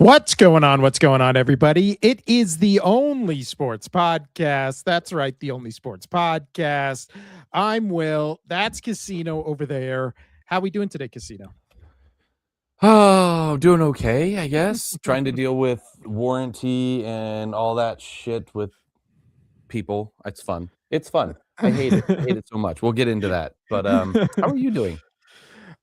What's going on? What's going on, everybody? It is the only sports podcast. That's right, the only sports podcast. I'm Will. That's Casino over there. How we doing today, Casino? Oh, doing okay, I guess. Trying to deal with warranty and all that shit with people. It's fun. It's fun. I hate it. I hate it so much. We'll get into that. But how are you doing?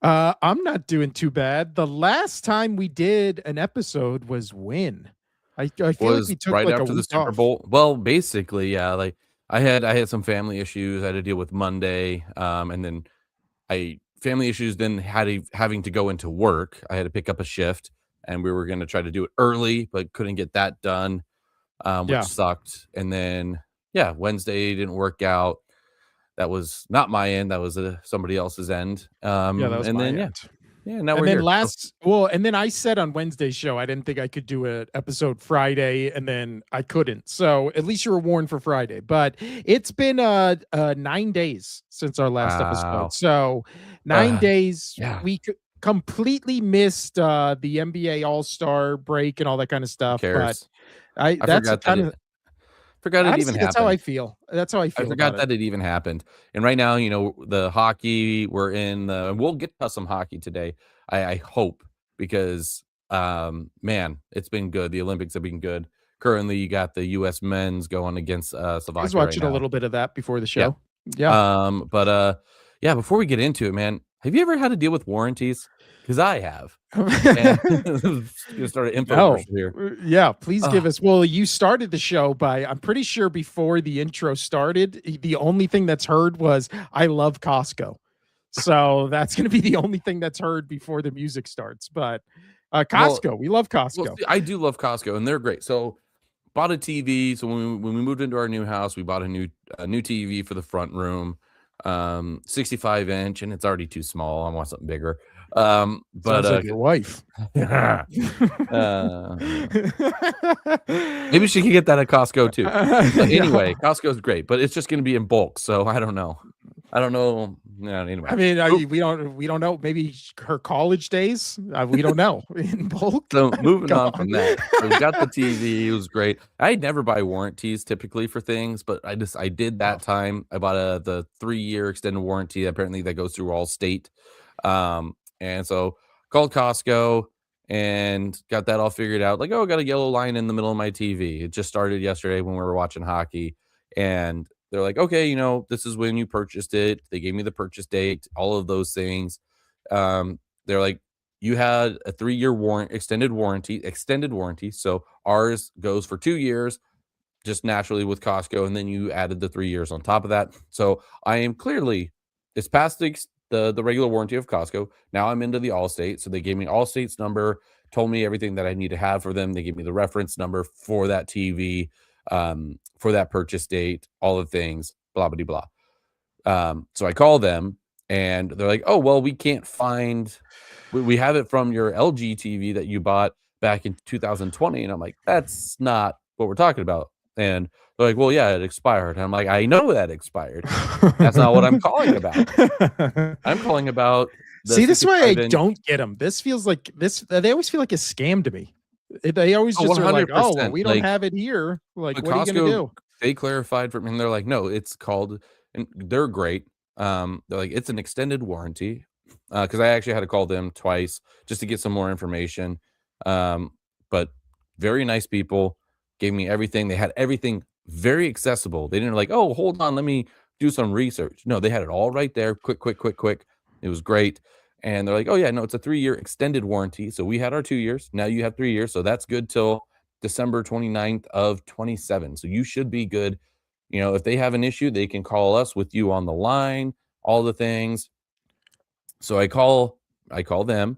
I'm not doing too bad. The last time we did an episode was when? I feel like Was we took right like a after the week Super off. Bowl. Well, basically, yeah. Like I had some family issues I had to deal with Monday. And then I family issues then having to go into work. I had to pick up a shift and we were gonna try to do it early, but couldn't get that done. Which Yeah, sucked. And then, yeah, Wednesday didn't work out. That was not my end. That was somebody else's end. yeah, that was And my then, end. now And we're then here. So, and then I said on Wednesday's show I didn't think I could do an episode Friday, and then I couldn't. So at least you were warned for Friday. But it's been 9 days since our last episode. wow. So 9 days Yeah, we completely missed the NBA All-Star break and all that kind of who stuff. But cares? I I that's forgot that kind it of forgot it even honestly that's how I happened. feel. That's how I I feel about forgot it. that it even happened. And right now, the hockey, we're in we'll get to some hockey today. I hope because man, it's been good. The Olympics have been good. Currently, you got the US men's going against I was Slovakia right watching a now. little bit of that before the Yeah. show. Yeah. But yeah, before we get into it, man, have you ever had to deal with warranties? Because I have. And gonna start an No. infomercial here. Yeah, please give Ugh, us well, you started the show by I'm pretty sure before the intro started, the only thing that's heard was "I love Costco." So, that's gonna be the only thing that's heard before the music starts, but, well, Costco, we love well, Costco. see, I do love Costco, and they're great. So bought a TV. So when we moved into our new house, we bought a new TV for the front room, 65-inch, and it's already too small. I want something bigger. But Sounds like your wife. uh, maybe she could get that at Costco too. But Yeah. anyway, Costco's great, but it's just going to be in bulk. So I don't know. I don't know. No, anyway. I mean, Mo- we don't know, maybe her college days? We don't know. In bulk? So moving Come on on. from that, so we got the TV. It was great. I never buy warranties typically for things, but I did Oh, that time. I bought the 3-year extended warranty. Apparently that goes through all state. And so called Costco and got that all figured out. Like, oh, I got a yellow line in the middle of my TV. It just started yesterday when we were watching hockey, and they're like, okay, this is when you purchased it. They gave me the purchase date, all of those things. They're like, you had a 3-year extended warranty. So ours goes for 2 years, just naturally with Costco, and then you added the 3 years on top of that. So I am clearly it's past the regular warranty of Costco. Now I'm into the Allstate. So they gave me Allstate's number, told me everything that I need to have for them. They gave me the reference number for that TV, for that purchase date, all the things, blah blah blah. So I call them and they're like, "Oh, well, we can't find we have it from your LG TV that you bought back in 2020." And I'm like, "That's not what we're talking about." And they're like, "Well, yeah, it expired." And I'm like, "I know that expired. That's not what I'm calling about. I'm calling about the See, this is why I 65-inch." don't get them. This feels like this they always feel like a scam to me. They always Oh, just are like, "Oh, well, 100%. we don't Like, have it here." Like, but what are you gonna Costco, do? they clarified for me, and they're like, "No, it's called," and they're great. They're like, "It's an extended warranty," because I actually had to call them twice just to get some more information. But very nice people, gave me everything. They had everything very accessible. They didn't like, "Oh, hold on, let me do some research." No, they had it all right there. Quick, quick, quick, quick. It was great. And they're like, "Oh yeah, no, it's a 3-year extended warranty. So we had our 2 years. Now you have 3 years. So that's good till December 29th of 27. So you should be good. If they have an issue, they can call us with you on the line, all the things." So I call them,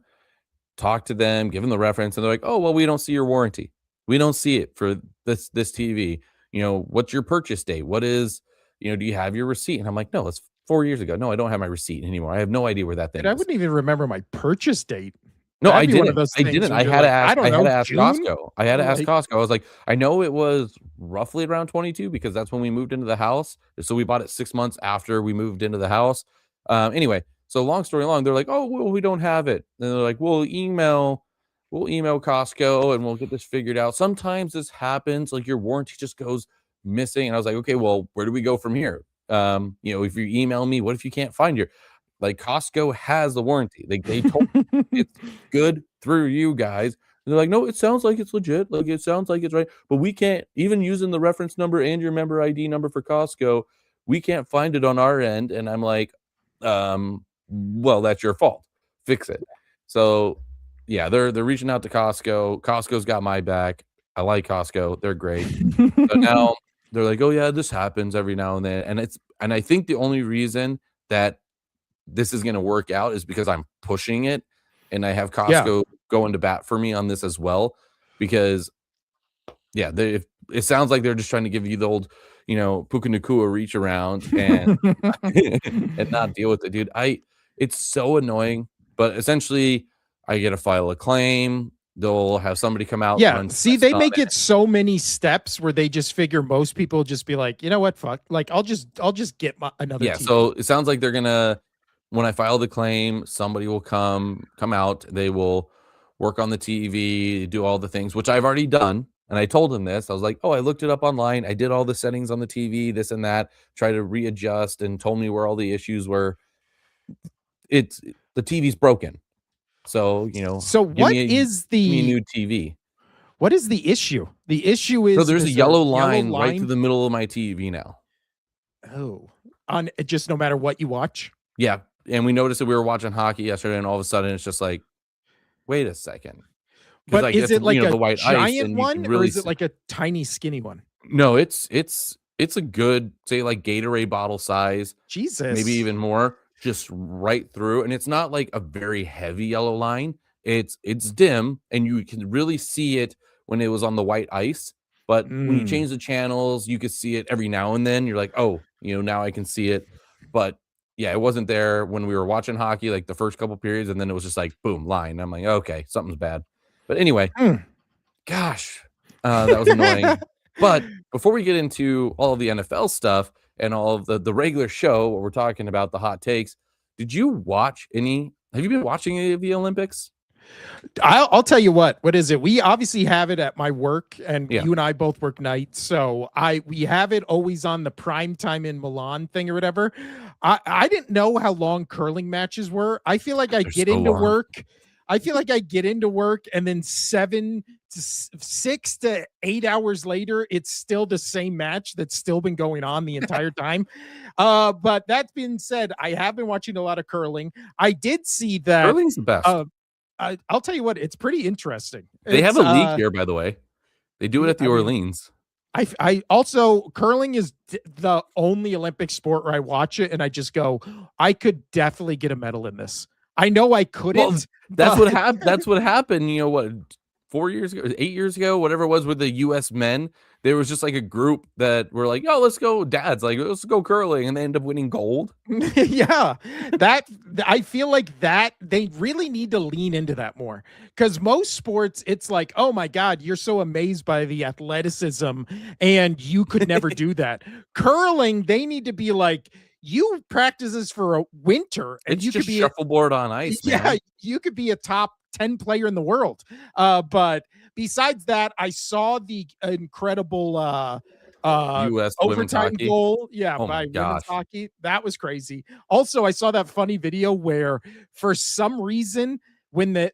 talk to them, give them the reference, and they're like, "Oh, well, we don't see your warranty. We don't see it for this TV. What's your purchase date? What is, do you have your receipt?" And I'm like, "No, it's 4 years ago. No, I don't have my receipt anymore. I have no idea where that Dude, thing I is." wouldn't even remember my purchase date. No, I That'd be one of didn't. those I things didn't. where I you're had to like, "I ask don't I had know, to ask June?" Costco. I had to ask Like, Costco. I was like, "I know it was roughly around 22 because that's when we moved into the house. So we bought it 6 months after we moved into the house." Anyway, so long story long, they're like, "Oh, well, we don't have it." And they're like, "We'll email we'll email Costco and we'll get this figured out. Sometimes this happens, like your warranty just goes missing. And I was like, okay, well, where do we go from here? If you email me, what if you can't find your like Costco has the warranty. They told it's good through you guys. And they're like, no, it sounds like it's legit. Like it sounds like it's right. But we can't even using the reference number and your member ID number for Costco, we can't find it on our end. And I'm like, well, that's your fault. Fix it. So yeah, they're reaching out to Costco. Costco's got my back. I like Costco. They're great. So now they're like, oh yeah, this happens every now and then. And I think the only reason that this is going to work out is because I'm pushing it and I have Costco going to bat for me on this as well. Because it sounds like they're just trying to give you the old, Puka Nakua reach around and and not deal with it, dude. It's so annoying, but essentially I get to file a claim. They'll have somebody come out. Yeah. See, they make it so many steps where they just figure most people just be like, you know what, fuck. Like, I'll just get another. Yeah. TV. So it sounds like they're gonna. When I file the claim, somebody will come out. They will work on the TV, do all the things, which I've already done. And I told him this. I was like, oh, I looked it up online. I did all the settings on the TV, this and that, try to readjust and told me where all the issues were. The TV's broken. So, So what is give me a new TV? What is the issue? The issue is there's a yellow line right through the middle of my TV now. Oh, on just no matter what you watch. Yeah. And we noticed that we were watching hockey yesterday, and all of a sudden it's just like, wait a second. But is it like a white giant one, or is it like a tiny, skinny one? No, it's a good, say, like Gatorade bottle size. Jesus. Maybe even more, just right through. And it's not like a very heavy yellow line. It's dim, and you can really see it when it was on the white ice. But when you change the channels, you could see it every now and then. You're like, oh, now I can see it. But yeah, it wasn't there when we were watching hockey, like the first couple periods, and then it was just like, boom, line. I'm like, okay, something's bad. But anyway, gosh, that was annoying. But before we get into all of the NFL stuff and all of the regular show, what we're talking about, the hot takes, did you watch any? Have you been watching any of the Olympics? I'll tell you what is it? We obviously have it at my work, and you and I both work nights. So we have it always on the prime time in Milan thing or whatever. I didn't know how long curling matches were. I feel like I get into work. I feel like I get into work and then 6 to 8 hours later, it's still the same match that's still been going on the entire time. But that being said, I have been watching a lot of curling. I did see that curling's the best. I'll tell you what, it's pretty interesting. They have a league here, by the way. They do it at the Orleans. I also, curling is the only Olympic sport where I watch it and I just go, I could definitely get a medal in this. I know I couldn't. Well, that's what happened. That's what happened. 4 years ago, 8 years ago, whatever it was, with the U.S. men. There was just like a group that were like, "Oh, let's go, dads! Like, let's go curling," and they end up winning gold. Yeah, that I feel like that they really need to lean into that more, because most sports, it's like, oh my God, you're so amazed by the athleticism, and you could never do that. Curling, they need to be like, you practice this for a winter, and it's you just could be shuffleboard on ice. Man. Yeah, you could be a top 10 player in the world. But besides that, I saw the incredible U.S. overtime goal. Yeah, by women's hockey. That was crazy. Also, I saw that funny video where, for some reason, when they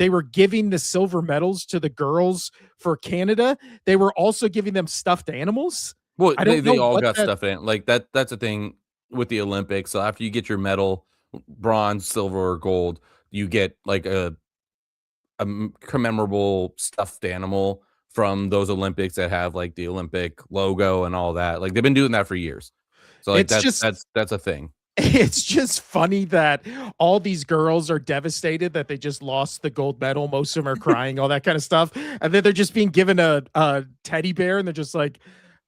were giving the silver medals to the girls for Canada, they were also giving them stuffed animals. Well, they all got stuffed in. Like that's a thing with the Olympics. So after you get your medal, bronze, silver, or gold, you get like a commemorable stuffed animal from those Olympics that have like the Olympic logo and all that. Like they've been doing that for years. So like that's a thing. It's just funny that all these girls are devastated that they just lost the gold medal. Most of them are crying, all that kind of stuff. And then they're just being given a teddy bear, and they're just like,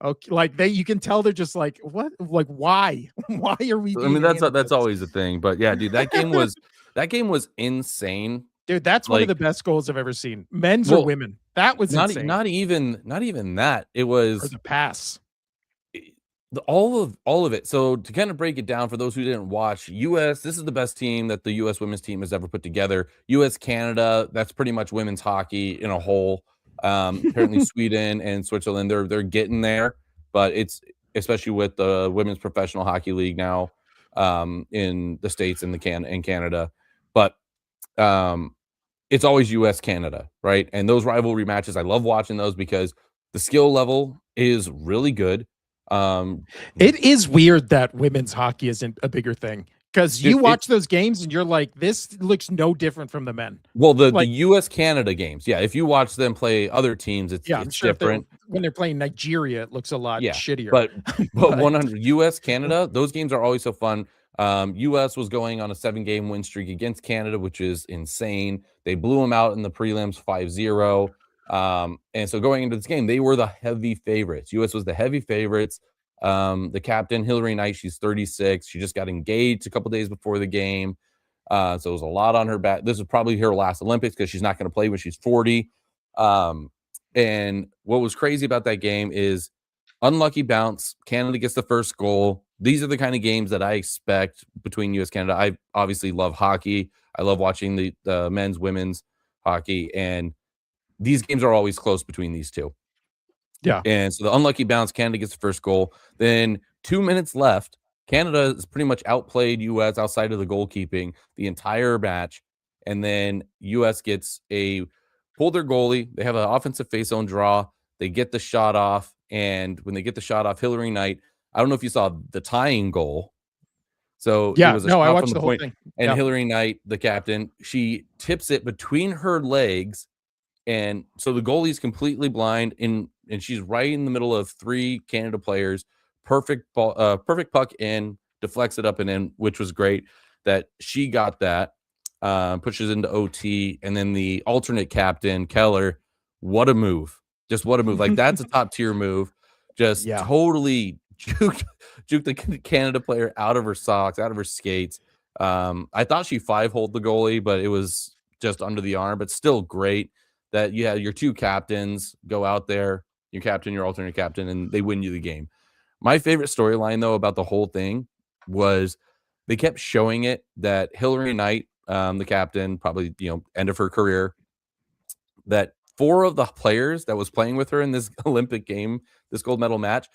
okay, like you can tell they're just like, what? Like, why? Why are we? I mean, that's always a thing. But yeah, dude, that game was insane. Dude, that's one of the best goals I've ever seen. Men's or women. That was insane. Not even that. It was the pass. All of it. So to kind of break it down for those who didn't watch, US, this is the best team that the US women's team has ever put together. US Canada, that's pretty much women's hockey in a whole. Apparently Sweden and Switzerland, they're getting there, but it's especially with the women's professional hockey league now in the States and in Canada. But it's always US Canada, right? And those rivalry matches, I love watching those because the skill level is really good. It is weird that women's hockey isn't a bigger thing because you watch those games and you're like, this looks no different from the men. Well, the US Canada games, yeah. If you watch them play other teams, it's sure different. When they're playing Nigeria, it looks a lot shittier. But 100 US Canada, those games are always so fun. US was going on a 7-game win streak against Canada, which is insane. They blew them out in the prelims 5-0. And so going into this game, they were the heavy favorites. US was the heavy favorites. The captain, Hilary Knight, she's 36. She just got engaged a couple days before the game. So it was a lot on her back. This is probably her last Olympics because she's not going to play when she's 40. And what was crazy about that game is unlucky bounce. Canada gets the first goal. These are the kind of games that I expect between US Canada. I obviously love hockey. I love watching the men's, women's hockey. And these games are always close between these two. Yeah. And so the unlucky bounce, Canada gets the first goal. Then 2 minutes left. Canada has pretty much outplayed US outside of the goalkeeping the entire match. And then US gets pull their goalie. They have an offensive face zone draw. They get the shot off. And when they get the shot off, Hilary Knight, I don't know if you saw the tying goal. So yeah, it was a no, shot I watched from the whole thing. And Hilary Knight, the captain, she tips it between her legs. And so the goalie's completely blind, and she's right in the middle of 3 Canada players. Perfect ball, perfect puck in, deflects it up and in, which was great that she got that. Pushes into OT, and then the alternate captain, Keller, what a move. Just what a move. Like, that's a top tier move. Just totally juked the Canada player out of her socks, out of her skates. I thought she 5-holed the goalie, but it was just under the arm, but still great that you had your 2 captains go out there, your captain, your alternate captain, and they win you the game. My favorite storyline, though, about the whole thing was they kept showing it that Hilary Knight, the captain, probably, end of her career, that 4 of the players that was playing with her in this Olympic game, this gold medal match,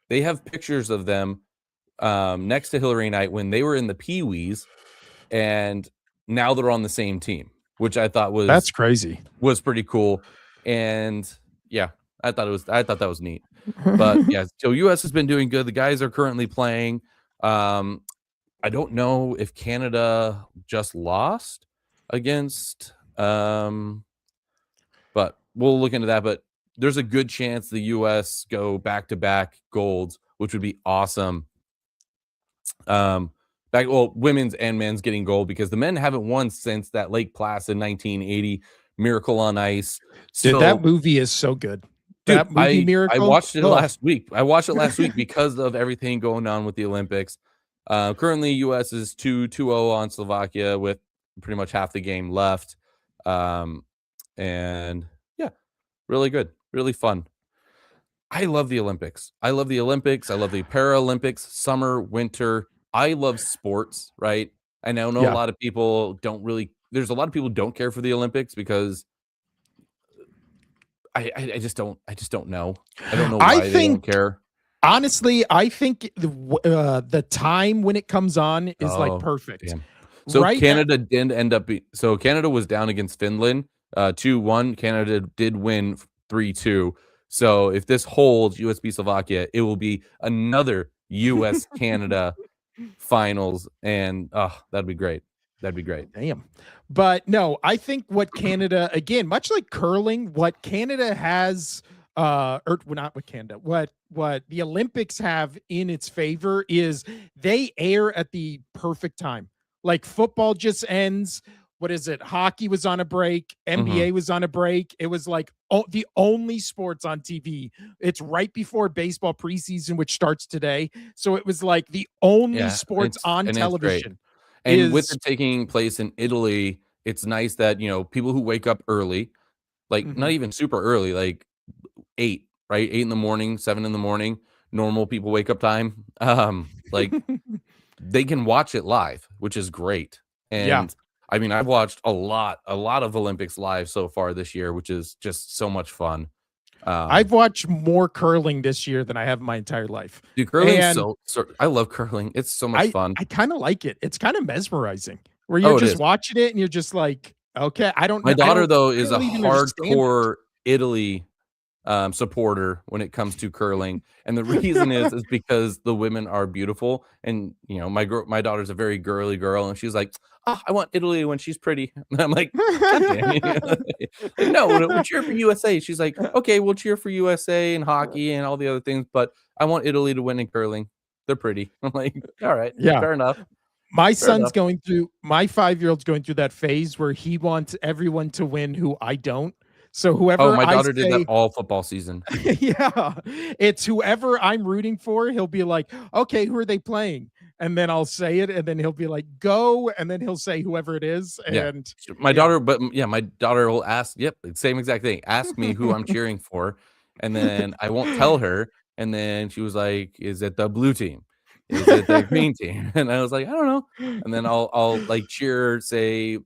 they have pictures of them next to Hilary Knight when they were in the Pee-wees, and now they're on the same team, which I thought that's crazy. Was pretty cool. And yeah, I thought that was neat. But yeah, so US has been doing good. The guys are currently playing. I don't know if Canada just lost against but we'll look into that. But there's a good chance the US go back-to-back golds, which would be awesome. Women's and men's getting gold, because the men haven't won since that Lake Placid 1980 Miracle on Ice. Dude, that movie is so good. Dude, that movie Miracle. I watched it last week. I watched it last week because of everything going on with the Olympics. Currently, US is 2-0 on Slovakia with pretty much half the game left. And yeah, really good, really fun. I love the Olympics. I love the Paralympics, summer, winter. I love sports, right? And I know a lot of people there's a lot of people who don't care for the Olympics because I just don't know. I don't know why they don't care. Honestly, I think the time when it comes on is like perfect. Damn. So right Canada did end up so Canada was down against Finland 2-1. Canada did win 3-2. So if this holds US beat Slovakia, it will be another US Canada finals, and that'd be great. Damn. But no, I think what Canada, again, much like curling, what Canada has not what Canada, what the Olympics have in its favor is they air at the perfect time. Like football just ends. What is it? Hockey was on a break. NBA was on a break. It was like the only sports on TV. It's right before baseball preseason, which starts today. So it was like the only sports on television. And with it taking place in Italy, it's nice that, people who wake up early, like not even super early, like 8, right? 8 in the morning, 7 in the morning. normal people wake up time. Like they can watch it live, which is great. Yeah. And I mean, I've watched a lot of Olympics live so far this year, which is just so much fun. I've watched more curling this year than I have in my entire life. Dude, curling And so I love curling. It's so much fun. I kind of like it. It's kind of mesmerizing where Oh, you're it just is. watching it and you're just like, okay, I don't My know. daughter, though, I is a don't even understand it. hardcore Italy supporter when it comes to curling, and the reason is because the women are beautiful, and you know my daughter's a very girly girl, and she's like, oh, I want Italy when she's pretty. And I'm like, God damn it. Like, no, we'll cheer for USA. She's like, okay, we'll cheer for USA and hockey and all the other things, but I want Italy to win in curling. They're pretty. I'm like, all right, Yeah. fair enough. My Fair son's enough. going through, my 5-year-old's going through that phase where he wants everyone to win who I don't. So Oh, whoever my I daughter did that say, all football season. yeah, it's whoever I'm rooting for. He'll be like, okay, who are they playing? And then I'll say it, and then he'll be like, go, and then he'll say whoever it is. Yeah. And My yeah. daughter, but yeah, my daughter will ask, yep, same exact thing. Ask me who I'm cheering for, and then I won't tell her. And then she was like, is it the blue team? Is it the green team? And I was like, I don't know. And then I'll like cheer, say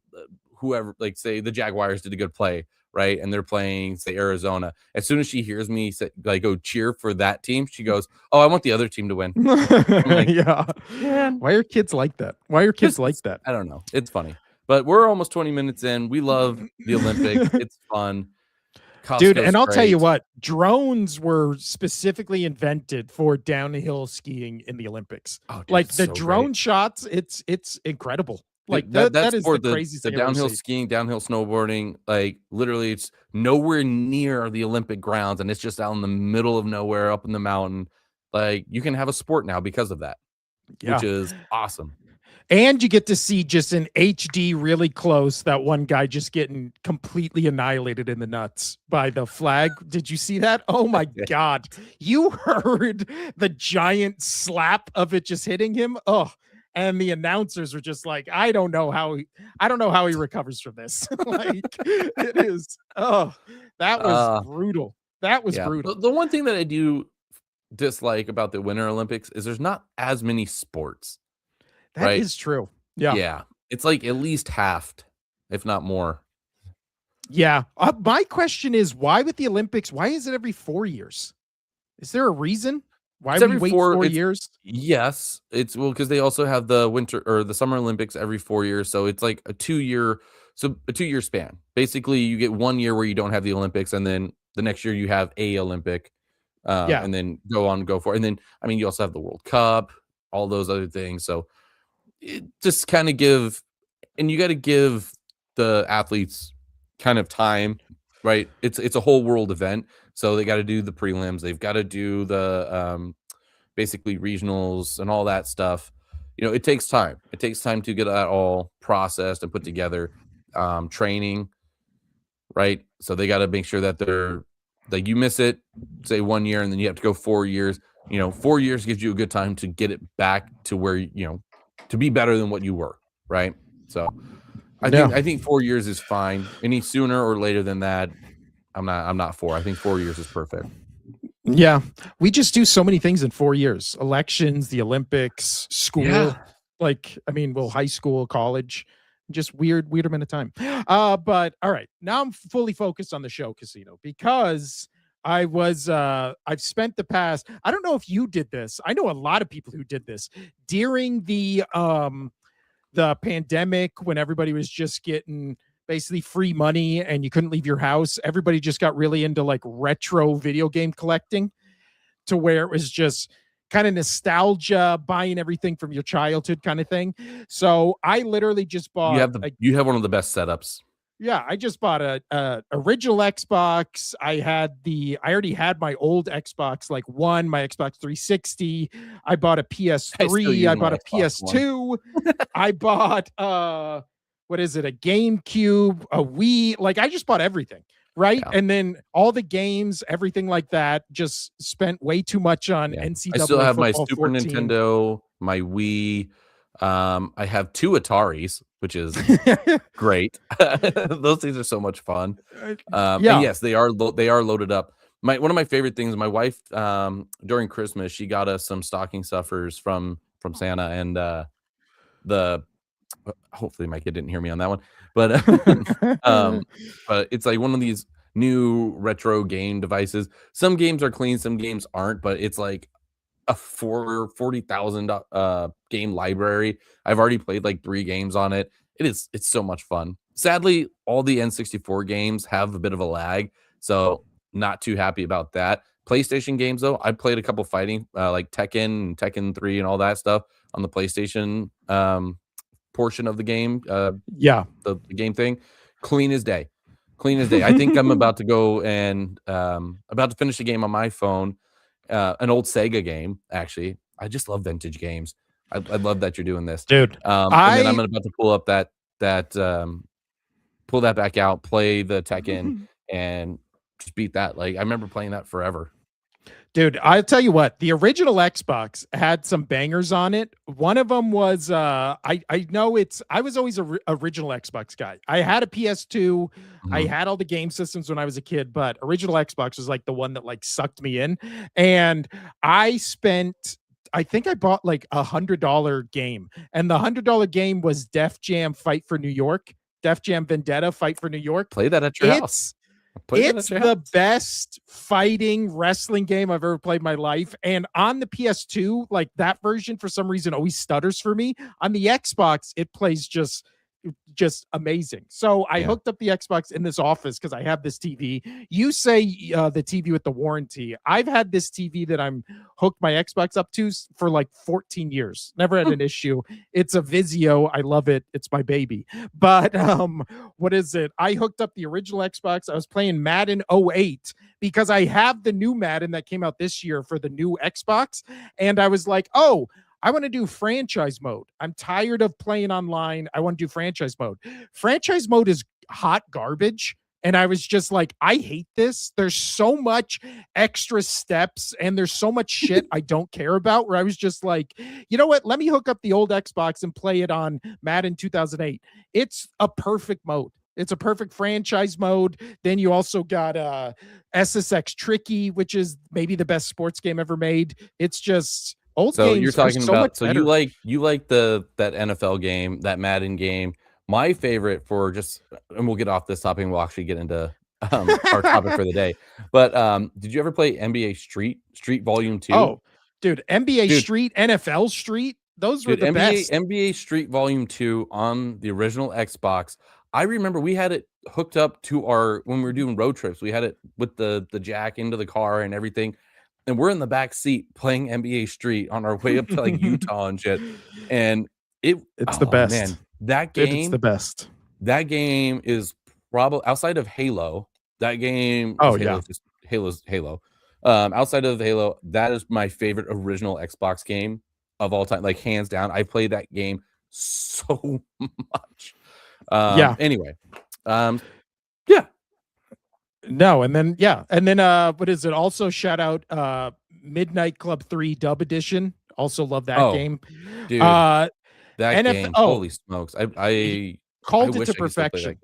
whoever, like say the Jaguars did a good play, right? And they're playing, say, Arizona. As soon as she hears me say, like, go cheer for that team, she goes, oh, I want the other team to win. I'm like, Yeah. man, Why are kids like that? Why are kids just like that? I don't know. It's funny. But we're almost 20 minutes in. We love the Olympics. It's fun. Dude, Costco's and I'll tell you great. what, drones were specifically invented for downhill skiing in the Olympics. Oh, dude, Like it's the so drone great. shots, it's incredible. Like Dude, that that's is for the craziest the thing I've ever downhill seen. skiing, downhill snowboarding. Like literally, it's nowhere near the Olympic grounds, and it's just out in the middle of nowhere, up in the mountain. Like you can have a sport now because of that, which Yeah. is awesome. And you get to see just in HD really close that one guy just getting completely annihilated in the nuts by the flag. Did you see that? Oh my God. You heard the giant slap of it just hitting him. Oh, and the announcers were just like, I don't know how he recovers from this. Like it is. Oh, that was brutal. That was brutal. The one thing that I do dislike about the Winter Olympics is there's not as many sports. That is true. Yeah. Yeah. It's like at least halved, if not more. Yeah. My question is, why with the Olympics, why is it every 4 years? Is there a reason why It's we every wait 4 4 it's years? Yes, it's well because they also have the winter or the Summer Olympics every 4 years, so it's like a 2-year span. Basically, you get 1 year where you don't have the Olympics, and then the next year you have a Olympic, Yeah. and then go for it. And then, I mean, you also have the World Cup, all those other things, so it just kinda and you gotta give the athletes kind of time, right? It's a whole world event, so they gotta do the prelims, they've gotta do the, basically regionals and all that stuff. You know, it takes time. It takes time to get that all processed and put together. Training, right? So they got to make sure that they're like you miss it, say 1 year, and then you have to go 4 years. You know, 4 years gives you a good time to get it back to where to be better than what you were, right? So I think 4 years is fine. Any sooner or later than that, I'm not for. I think 4 years is perfect. Yeah. We just do so many things in 4 years. Elections, the Olympics, school. Yeah. Like, I mean, well, high school, college, just weird amount of time. But all right, now I'm fully focused on the show, Casino, because I've spent the past, I don't know if you did this. I know a lot of people who did this during the pandemic when everybody was just getting basically free money and you couldn't leave your house. Everybody just got really into like retro video game collecting to where it was just kind of nostalgia, buying everything from your childhood kind of thing. So I literally just bought You have one of the best setups. Yeah, I just bought a original Xbox. I already had my old Xbox, like my Xbox 360. I bought a PS3. I bought a PS2. I bought what is it? A GameCube, a Wii. Like I just bought everything, right? Yeah. And then all the games, everything like that. Just spent way too much on NCAA. I still have my Football Super 14. Nintendo, my Wii. I have 2 Ataris, which is great. Those things are so much fun. And yes, they are loaded up. one of my favorite things, my wife, during Christmas, she got us some stocking stuffers from Santa, and the hopefully my kid didn't hear me on that one, but um, but it's like one of these new retro game devices. Some games are clean, some games aren't, but it's like a 40,000 game library. I've already played like 3 games on it. It's so much fun. Sadly, all the N64 games have a bit of a lag, so not too happy about that. PlayStation games though, I played a couple fighting like Tekken and Tekken 3 and all that stuff on the PlayStation portion of the game, Yeah. the game thing. Clean as day. Clean as day. I think I'm about to go and about to finish the game on my phone. An old Sega game, actually. I just love vintage games. I love that you're doing this, Dude, and then I'm about to pull up pull that back out, play the Tekken, and just beat that. Like I remember playing that forever. Dude, I'll tell you what, the original Xbox had some bangers on it. One of them was I know I was always a original Xbox guy. I had a PS2, I had all the game systems when I was a kid, but original Xbox was like the one that like sucked me in. And I think I bought like $100 game, and the $100 game was Def Jam Fight for New York, Def Jam Vendetta Fight for New York. Play that at your house. It's the best fighting wrestling game I've ever played in my life. And on the PS2, like that version for some reason always stutters for me. On the Xbox, it plays just amazing. So I hooked up the Xbox in this office because I have this TV. You say the TV with the warranty. I've had this TV that I'm hooked my Xbox up to for like 14 years. Never had an issue. It's a Vizio. I love it. It's my baby. But what is it? I hooked up the original Xbox. I was playing Madden 08 because I have the new Madden that came out this year for the new Xbox. And I was like, oh, I want to do franchise mode. I'm tired of playing online. I want to do franchise mode. Franchise mode is hot garbage. And I was just like, I hate this. There's so much extra steps and there's so much shit I don't care about, where I was just like, you know what? Let me hook up the old Xbox and play it on Madden 2008. It's a perfect mode. It's a perfect franchise mode. Then you also got SSX Tricky, which is maybe the best sports game ever made. It's just old so games you're talking so about better. you like that NFL game, that Madden game. My favorite for just, and we'll get off this topic and we'll actually get into our topic for the day. But did you ever play NBA Street Volume 2? Oh, dude, NBA Street, NFL Street, those were the best. NBA Street Volume 2 on the original Xbox. I remember we had it hooked up to when we were doing road trips. We had it with the jack into the car and everything. And we're in the back seat playing NBA Street on our way up to like Utah and shit. And it's the best. Man, that game, it's the best. That game is probably outside of Halo. That game, Halo's Halo. Outside of Halo, that is my favorite original Xbox game of all time. Like hands down, I played that game so much. Anyway, yeah. No, and then what is it? Also, shout out Midnight Club 3 Dub Edition. Also love that game. Dude, that game, holy smokes. I called it to perfection.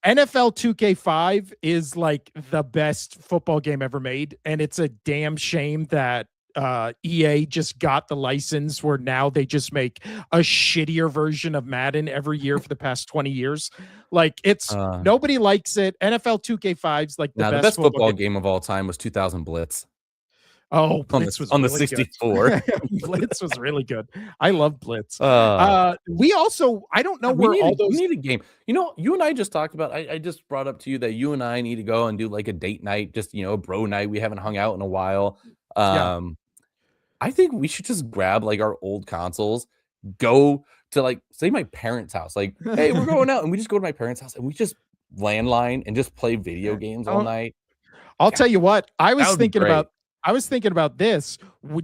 NFL 2K5 is like the best football game ever made, and it's a damn shame that EA just got the license where now they just make a shittier version of Madden every year for the past 20 years. Like it's nobody likes it. NFL 2K5's like the best football game of all time was 2000 Blitz. Oh, Blitz was on really the 64. Blitz was really good. I love Blitz. We also, I don't know where all those. We need a game. You know, you and I just talked about. I just brought up to you that you and I need to go and do like a date night, just a bro night. We haven't hung out in a while. I think we should just grab like our old consoles, go to like say my parents' house. Like, hey, we're going out, and we just go to my parents' house and we just landline and just play video games all night. I'll tell you what, I was thinking about this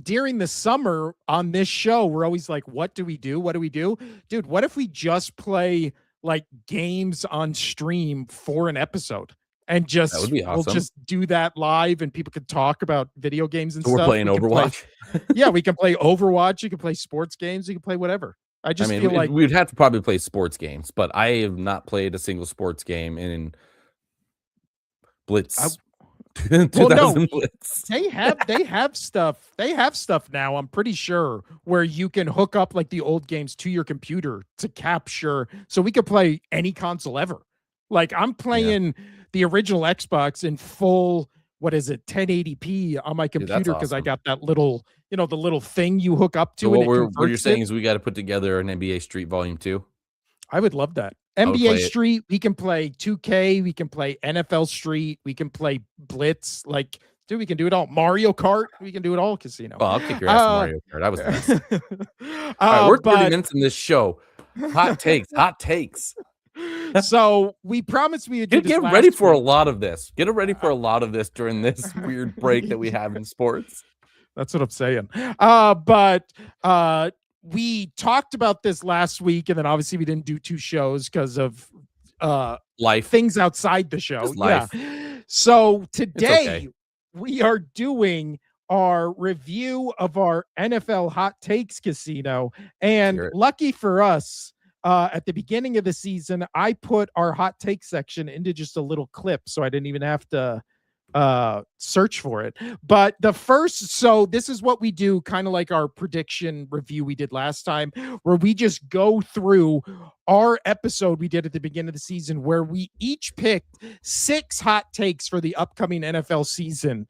during the summer on this show. We're always like, what do we do? What do we do? Dude, what if we just play like games on stream for an episode? And just that would be awesome. We'll just do that live, and people could talk about video games and stuff. We're playing Overwatch. We can play Overwatch. You can play sports games. You can play whatever. I feel like we'd have to probably play sports games, but I have not played a single sports game in Blitz Well, 2000 no, Blitz. they have stuff. They have stuff now, I'm pretty sure, where you can hook up like the old games to your computer to capture so we could play any console ever. Like I'm Yeah. playing the original Xbox in full, what is it, 1080p on my Dude, that's computer because I awesome. got that little, the little thing you hook up So to and it what you're converts saying it. is we gotta put together an NBA Street Volume 2? I would love that. I would NBA play it. Street, we can play 2K, we can play NFL Street, we can play Blitz. Like, dude, we can do it all. Mario Kart, we can do it all. Casino. Well, I'll kick your ass in Uh, Mario Kart. That was the best. All right, we're 30 but minutes in this show. Hot takes, hot takes. so we promised we would do this Get last ready for a week. lot of this. Get ready for a lot of this during this weird break that we have in sports. That's what I'm saying. But we talked about this last week, and then obviously we didn't do 2 shows because of Life. things outside the show. Just life. Yeah. So today okay. we are doing our review of our NFL hot takes casino. And Hear it. lucky for us, at the beginning of the season, I put our hot take section into just a little clip, so I didn't even have to search for it. But so this is what we do, kind of like our prediction review we did last time, where we just go through our episode we did at the beginning of the season, where we each picked 6 hot takes for the upcoming NFL season.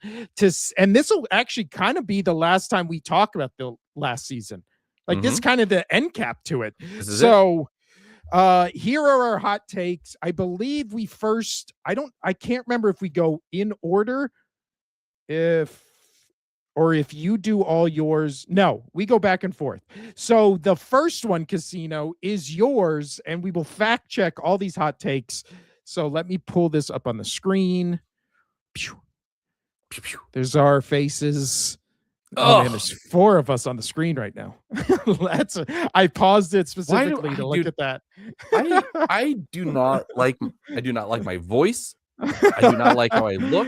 And this will actually kind of be the last time we talk about the last season. Like this is kind of the end cap to it. So here are our hot takes. I believe we first, I can't remember if we go in order, if you do all yours. No, we go back and forth. So the first one, Casino, is yours, and we will fact check all these hot takes. So let me pull this up on the screen. Pew. Pew, pew. There's our faces. Oh man, there's 4 of us on the screen right now. I paused it specifically to look at that. I do not like my voice. I do not like how I look.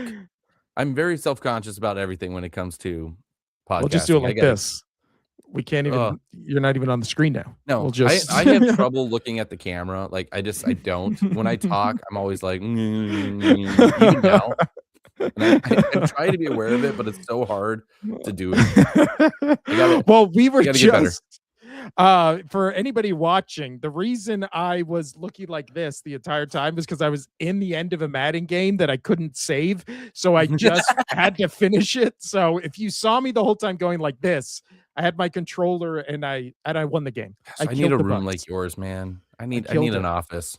I'm very self-conscious about everything when it comes to podcasting. We'll just do it like this. We can't even. You're not even on the screen now. No, I have trouble looking at the camera. Like I don't. When I talk, I'm always like, even now. And I try to be aware of it, but it's so hard to do it. Well, we were just for anybody watching, the reason I was looking like this the entire time was because I was in the end of a Madden game that I couldn't save, so I just had to finish it. So if you saw me the whole time going like this, I had my controller and I won the game. I need a room like yours, man. I need an office.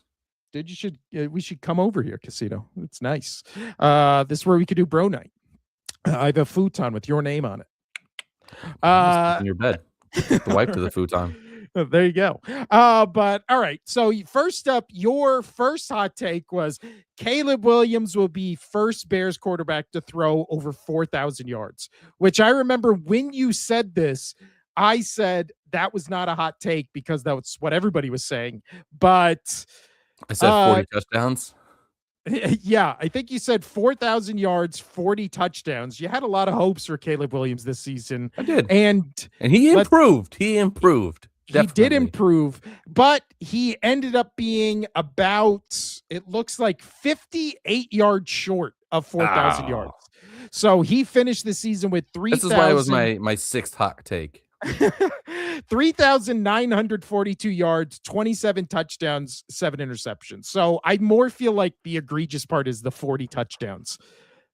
Dude, we should come over here, Casino. It's nice. This is where we could do bro night. I have a futon with your name on it. In your bed. Take the wife to the futon. There you go. But all right. So first up, your first hot take was Caleb Williams will be first Bears quarterback to throw over 4,000 yards, which I remember when you said this, I said that was not a hot take because that was what everybody was saying. But I said 40 touchdowns. Yeah, I think you said 4,000 yards, 40 touchdowns. You had a lot of hopes for Caleb Williams this season. I did. And he improved. He improved. Definitely. He did improve, but he ended up being about, it looks like 58 yards short of 4,000 yards. So he finished the season with 3,000. This is why it was my 6th hot take. 3,942 yards, 27 touchdowns, 7 interceptions. So I more feel like the egregious part is the 40 touchdowns.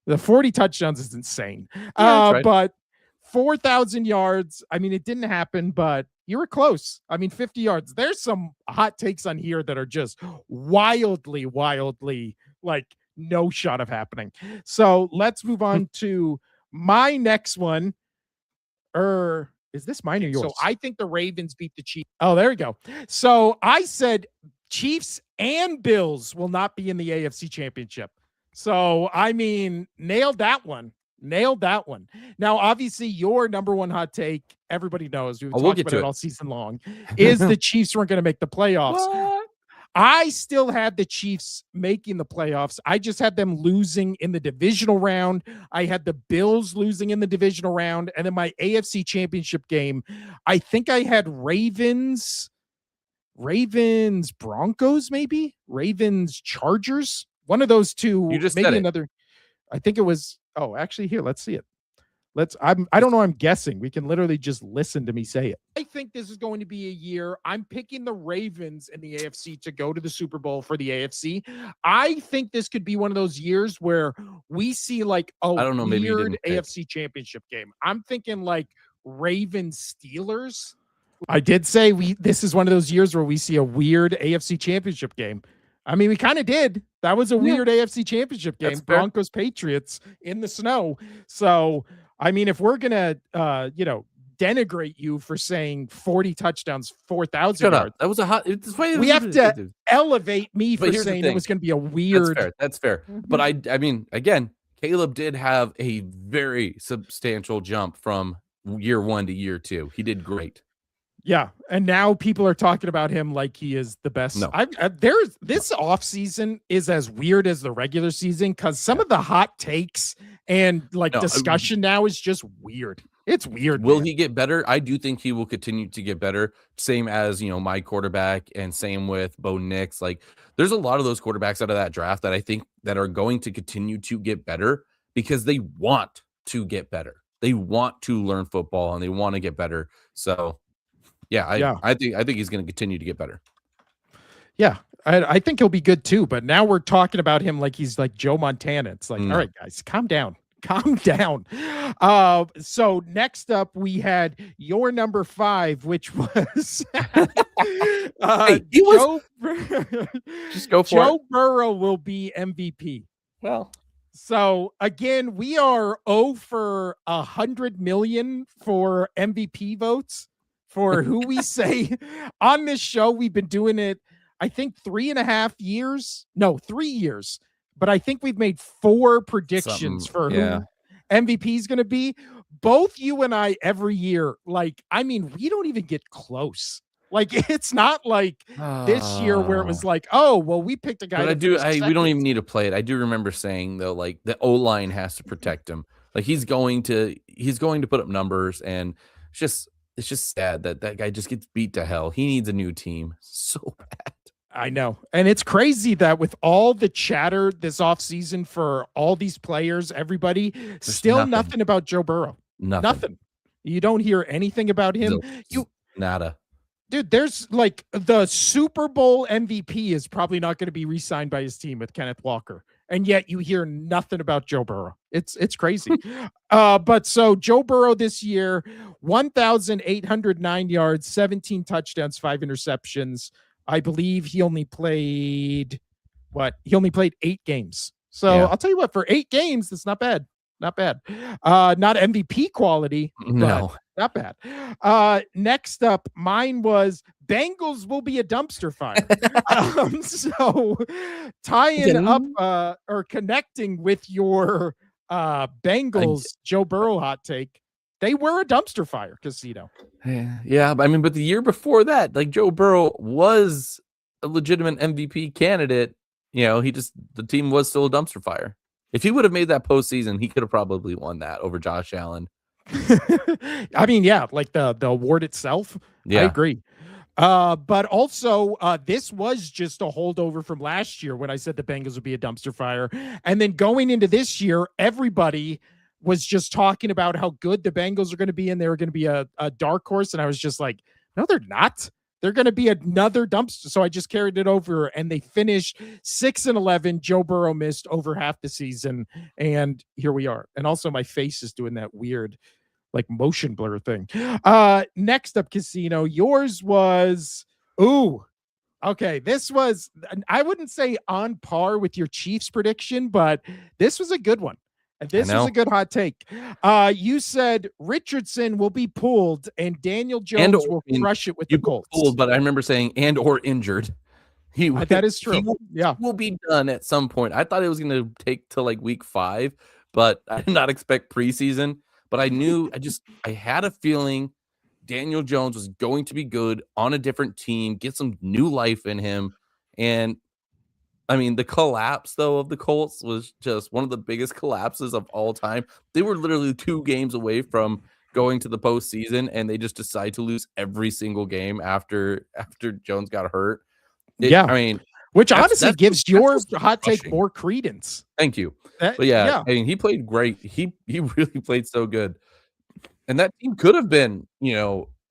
The 40 touchdowns is insane. Yeah, but 4,000 yards, I mean, it didn't happen, but you were close. I mean, 50 yards. There's some hot takes on here that are just wildly, like no shot of happening. So let's move on to my next one. Is this mine or yours? So I think the Ravens beat the Chiefs. Oh, there we go. So I said Chiefs and Bills will not be in the AFC Championship. So, I mean, nailed that one. Now, obviously, your number one hot take, everybody knows, we've talked about it all season long, is the Chiefs weren't going to make the playoffs. What? I still had the Chiefs making the playoffs. I just had them losing in the divisional round. I had the Bills losing in the divisional round. And then my AFC Championship game, I think I had Ravens, Broncos, maybe? Ravens, Chargers? One of those two. You just maybe said it. another. I think it was. Oh, actually, here, let's see it. I don't know. I'm guessing. We can literally just listen to me say it. I think this is going to be a year. I'm picking the Ravens in the AFC to go to the Super Bowl for the AFC. I think this could be one of those years where we see like a I don't know, maybe you weird didn't pick. AFC championship game. I'm thinking like Ravens Steelers. I did say this is one of those years where we see a weird AFC championship game. I mean, we kind of did. That was a weird AFC championship game. That's fair. Broncos Patriots in the snow. So, I mean, if we're gonna denigrate you for saying 40 touchdowns, 4,000 Shut yards, up. That was a hot. we have to elevate me for But here's the saying it thing. was going to be a weird. That's fair. But I mean, again, Caleb did have a very substantial jump from year 1 to year 2. He did great. Yeah, and now people are talking about him like he is the best. No. There's this offseason is as weird as the regular season because some of the hot takes and discussion now is just weird. It's weird. Will he get better? I do think he will continue to get better. Same as, my quarterback, and same with Bo Nix. Like, there's a lot of those quarterbacks out of that draft that I think that are going to continue to get better because they want to get better. They want to learn football and they want to get better. So I think he's going to continue to get better. Yeah, I think he'll be good too. But now we're talking about him like he's like Joe Montana. It's like, all right, guys, calm down. Calm down. So next up, we had your number 5, which was just go for Joe Burrow will be MVP. Well, so again, we are 0 for 100 million for MVP votes for who we say on this show. We've been doing it, I think 3.5 years. No, 3 years. But I think we've made 4 predictions for who MVP is going to be. Both you and I every year. Like, I mean, we don't even get close. Like, it's not like this year where it was like, oh, well, we picked a guy. But we don't even need to play it. I do remember saying though, like the O-line has to protect him. Like he's going to put up numbers, and it's just sad that guy just gets beat to hell. He needs a new team so bad. I know. And it's crazy that with all the chatter this offseason for all these players, everybody, there's still nothing about Joe Burrow. Nothing. You don't hear anything about him. Nada. Dude, there's like the Super Bowl MVP is probably not going to be re-signed by his team with Kenneth Walker. And yet you hear nothing about Joe Burrow. It's crazy. But so Joe Burrow this year, 1,809 yards, 17 touchdowns, 5 interceptions. I believe he only played 8 games. So I'll tell you what, for 8 games, that's not bad. Not bad. Not MVP quality. No. Not bad. Next up, mine was Bengals will be a dumpster fire. So tying up or connecting with your Bengals Joe Burrow hot take, they were a dumpster fire, Casino. Yeah, but the year before that, like Joe Burrow was a legitimate MVP candidate. The team was still a dumpster fire. If he would have made that postseason, he could have probably won that over Josh Allen. I mean, yeah, like the award itself. Yeah. I agree. But also, this was just a holdover from last year when I said the Bengals would be a dumpster fire. And then going into this year, everybody was just talking about how good the Bengals are going to be, and they were going to be a dark horse. And I was just like, no, they're not. They're going to be another dumpster. So I just carried it over, and they finished 6-11. Joe Burrow missed over half the season, and here we are. And also, my face is doing that weird, like motion blur thing. Next up, Casino. Yours was okay. This was, I wouldn't say on par with your Chiefs prediction, but this was a good one. And this is a good hot take. You said Richardson will be pulled and Daniel Jones will crush it with the Colts. Pulled, but I remember saying or injured. That is true. He will be done at some point. I thought it was going to take till like week 5, but I did not expect preseason. But I knew, I had a feeling Daniel Jones was going to be good on a different team, get some new life in him. And I mean, the collapse, though, of the Colts was just one of the biggest collapses of all time. They were literally 2 games away from going to the postseason, and they just decided to lose every single game after Jones got hurt. I mean, which That's honestly that's gives that's your what's hot take crushing. more credence. Thank you. That, But yeah, yeah, I mean, he played great. He really played so good. And that team could have been,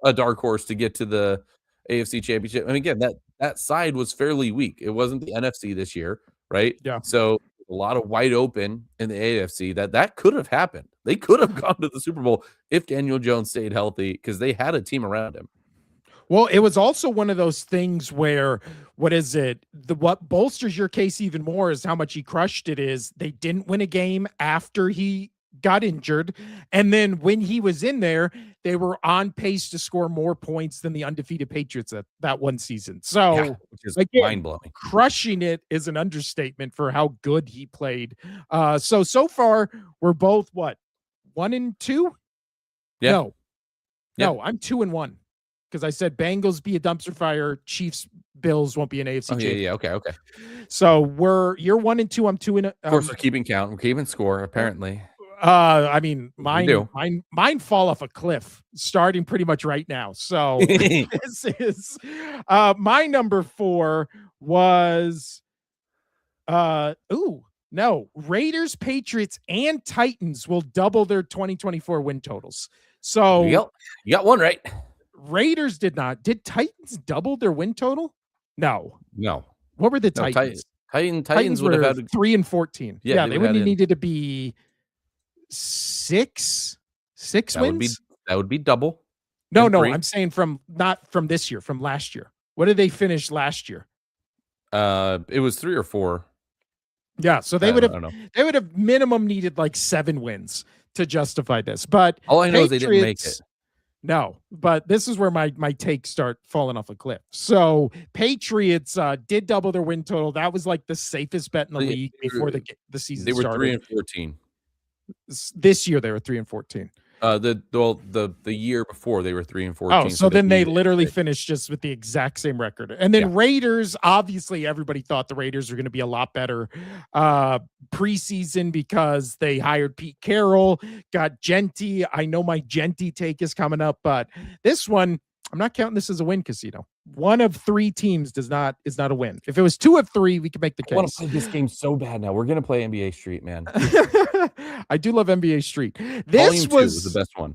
a dark horse to get to the AFC Championship. And again, that side was fairly weak. It wasn't the NFC this year, right? yeah. So a lot of wide open in the AFC that could have happened. They could have gone to the Super Bowl if Daniel Jones stayed healthy because they had a team around him. Well, it was also one of those things where, what is it? What bolsters your case even more is how much he crushed it is they didn't win a game after he got injured. And then when he was in there, they were on pace to score more points than the undefeated Patriots that one season. So Which is again, mind blowing. crushing it is an understatement for how good he played. So far, we're both what? 1-2? Yeah. No. Yeah. No, I'm 2-1. Because I said Bengals be a dumpster fire, Chiefs, Bills won't be an AFC. Oh, yeah. Okay. So you're 1-2. I'm 2. Of course, we're keeping count. We're keeping score. Apparently, I mean, We do. mine fall off a cliff starting pretty much right now. So this is my number 4 was Raiders, Patriots, and Titans will double their 2024 win totals. So you got one right. Raiders did not. Did Titans double their win total? No. What were the No, Titans? Titans would have had 3-14. Yeah, they they would had have in- needed to be six wins. that would be double. No, and 3. I'm saying not from this year, from last year. What did they finish last year? It was 3 or 4. Yeah, so I don't know. they would have minimum needed like 7 wins to justify this. But All I know is they didn't make it. No, but this is where my takes start falling off a cliff. So Patriots did double their win total. That was like the safest bet in the league before the season They were started. 3-14. This year they were 3-14. The year before they were 3-14. Oh, so then they beat it. literally finished just with the exact same record. And then Raiders, obviously everybody thought the Raiders were going to be a lot better preseason because they hired Pete Carroll, got Genty. I know my Genty take is coming up, but this one, I'm not counting this as a win, Casino. 1 of 3 teams is not a win. If it was 2 of 3, we could make the case. I want to play this game so bad now. We're gonna play NBA Street, man. I do love NBA Street. Volume 2 was the best one.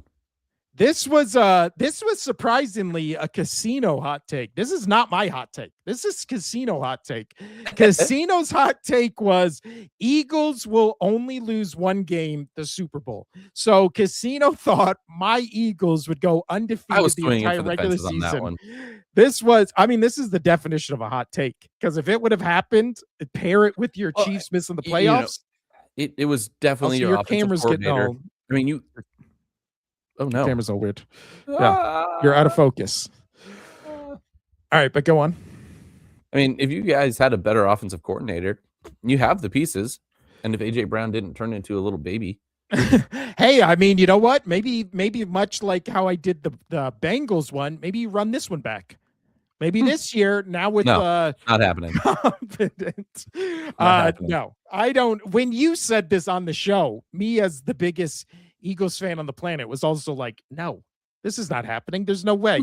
This was surprisingly a Casino hot take. This is not my hot take. This is Casino hot take. Casino's hot take was Eagles will only lose 1 game, the Super Bowl. So Casino thought my Eagles would go undefeated I was the swinging entire for the regular fences on that season. one. This is the definition of a hot take. Because if it would have happened, pair it with your Chiefs missing the playoffs. It was definitely Also, your offensive cameras getting coordinator. all. I mean, oh no, Camera's all weird. Yeah, you're out of focus. All right, but go on. I mean, if you guys had a better offensive coordinator, you have the pieces. And if AJ Brown didn't turn into a little baby, Hey, I mean, you know what? Maybe much like how I did the Bengals one, maybe you run this one back. Maybe this year, now with not happening. confident. happening. No, I don't. When you said this on the show, me as the biggest Eagles fan on the planet was also like, no, this is not happening. There's no way.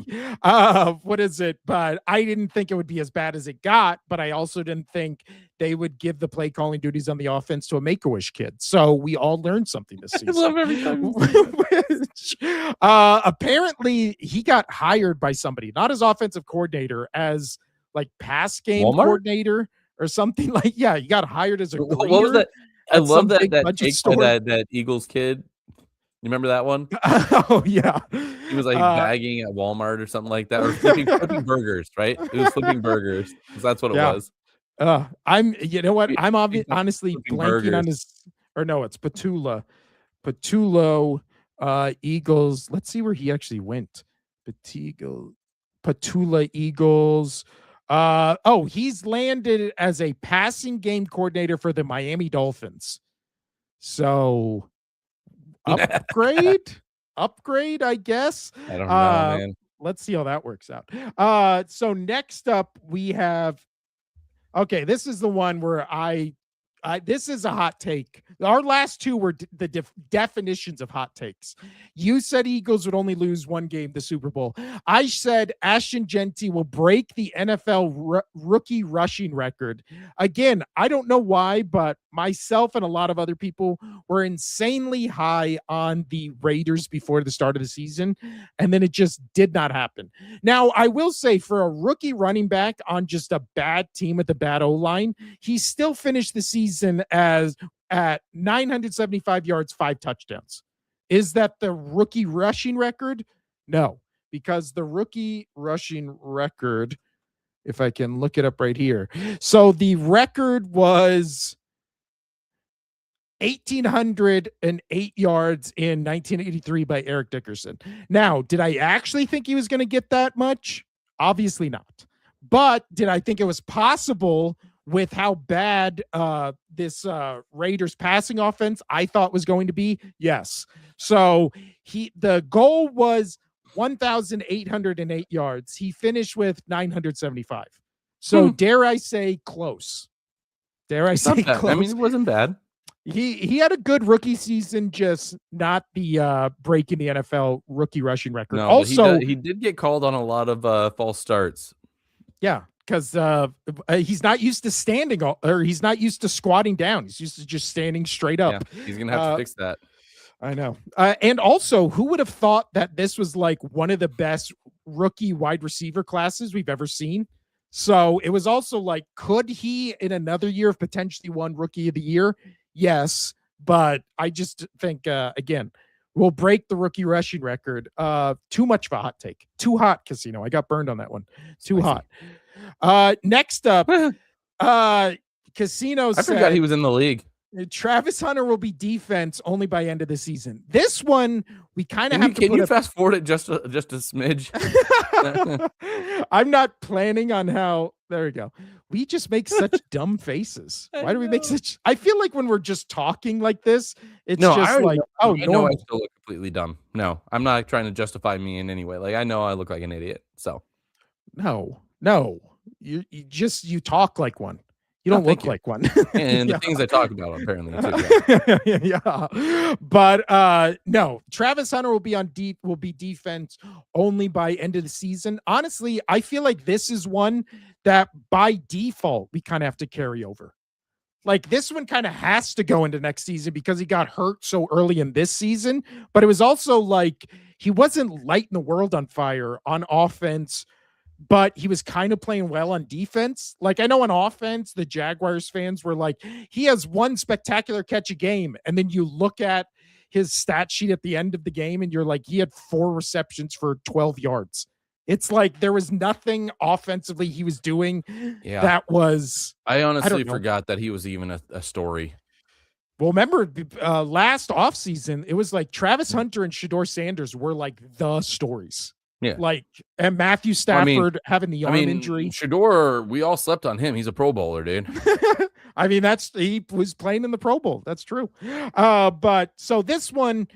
What is it? But I didn't think it would be as bad as it got, but I also didn't think they would give the play calling duties on the offense to a Make-A-Wish kid. So we all learned something this season. I love every time. Which, apparently he got hired by somebody, not as offensive coordinator, as like pass game Walmart? coordinator or something like, he got hired as a What was greeter that? I at love some that big that budget take store. by that Eagles kid. You remember that one? Oh yeah. He was like bagging at Walmart or something like that, or flipping burgers, right? It was flipping burgers. 'Cause that's what it Yeah. was. You know what? I'm honestly flipping blanking on burgers. his, or no, it's Patulo, Eagles. Let's see where he actually went. Patula Eagles. He's landed as a passing game coordinator for the Miami Dolphins. So upgrade, I guess. I don't know, man. Let's see how that works out. So next up we have, okay, this is the one where I This is a hot take. Our last two were the definitions of hot takes. You said Eagles would only lose one game, the Super Bowl. I said Ashton Genty will break the NFL rookie rushing record. Again, I don't know why, but myself and a lot of other people were insanely high on the Raiders before the start of the season, and then it just did not happen. Now, I will say for a rookie running back on just a bad team with a bad O-line, he still finished the season as at 975 yards, 5 touchdowns. Is that the rookie rushing record? No, because the rookie rushing record, if I can look it up right here. So the record was 1,808 yards in 1983 by Eric Dickerson. Now, did I actually think he was going to get that much? Obviously not. But did I think it was possible with how bad this Raiders passing offense I thought was going to be? Yes. So the goal was 1,808 yards. He finished with 975. So dare I say close? Dare I say close? I mean, it wasn't bad. He had a good rookie season, just not the breaking the NFL rookie rushing record. No, also, he did get called on a lot of false starts. Yeah, because he's not used to standing or he's not used to squatting down. He's used to just standing straight up. Yeah, he's gonna have to fix that. I know. And also, who would have thought that this was like one of the best rookie wide receiver classes we've ever seen? So it was also like, could he in another year have potentially won Rookie of the Year? Yes, but I just think again, we'll break the rookie rushing record. Too much of a hot take. Too hot, Casino. I got burned on that one. Too hot. Next up, Casino I forgot he was in the league. Travis Hunter will be defense only by end of the season. This one we kind of have to. Can you fast forward it just a smidge? I'm not planning on how. There we go. We just make such dumb faces. Why do we make such? I feel like when we're just talking like this, it's just like, oh no, I still look completely dumb. No, I'm not trying to justify me in any way. Like I know I look like an idiot. So no, you talk like one. You don't look like one. And the things I talk about, apparently, too. Yeah. But no, Travis Hunter will be defense only by end of the season. Honestly, I feel like this is one that by default we kind of have to carry over. Like this one kind of has to go into next season because he got hurt so early in this season. But it was also like he wasn't lighting the world on fire on offense, but he was kind of playing well on defense. Like I know on offense, the Jaguars fans were like, he has one spectacular catch a game. And then you look at his stat sheet at the end of the game and you're like, he had 4 receptions for 12 yards. It's like there was nothing offensively he was doing. Yeah. That was. I honestly forgot that he was even a story. Well, remember last offseason, it was like Travis Hunter and Shedeur Sanders were like the stories. Yeah. Like, and Matthew Stafford having the arm injury. Shedeur, we all slept on him. He's a Pro Bowler, dude. I mean, he was playing in the Pro Bowl. That's true. But so this one,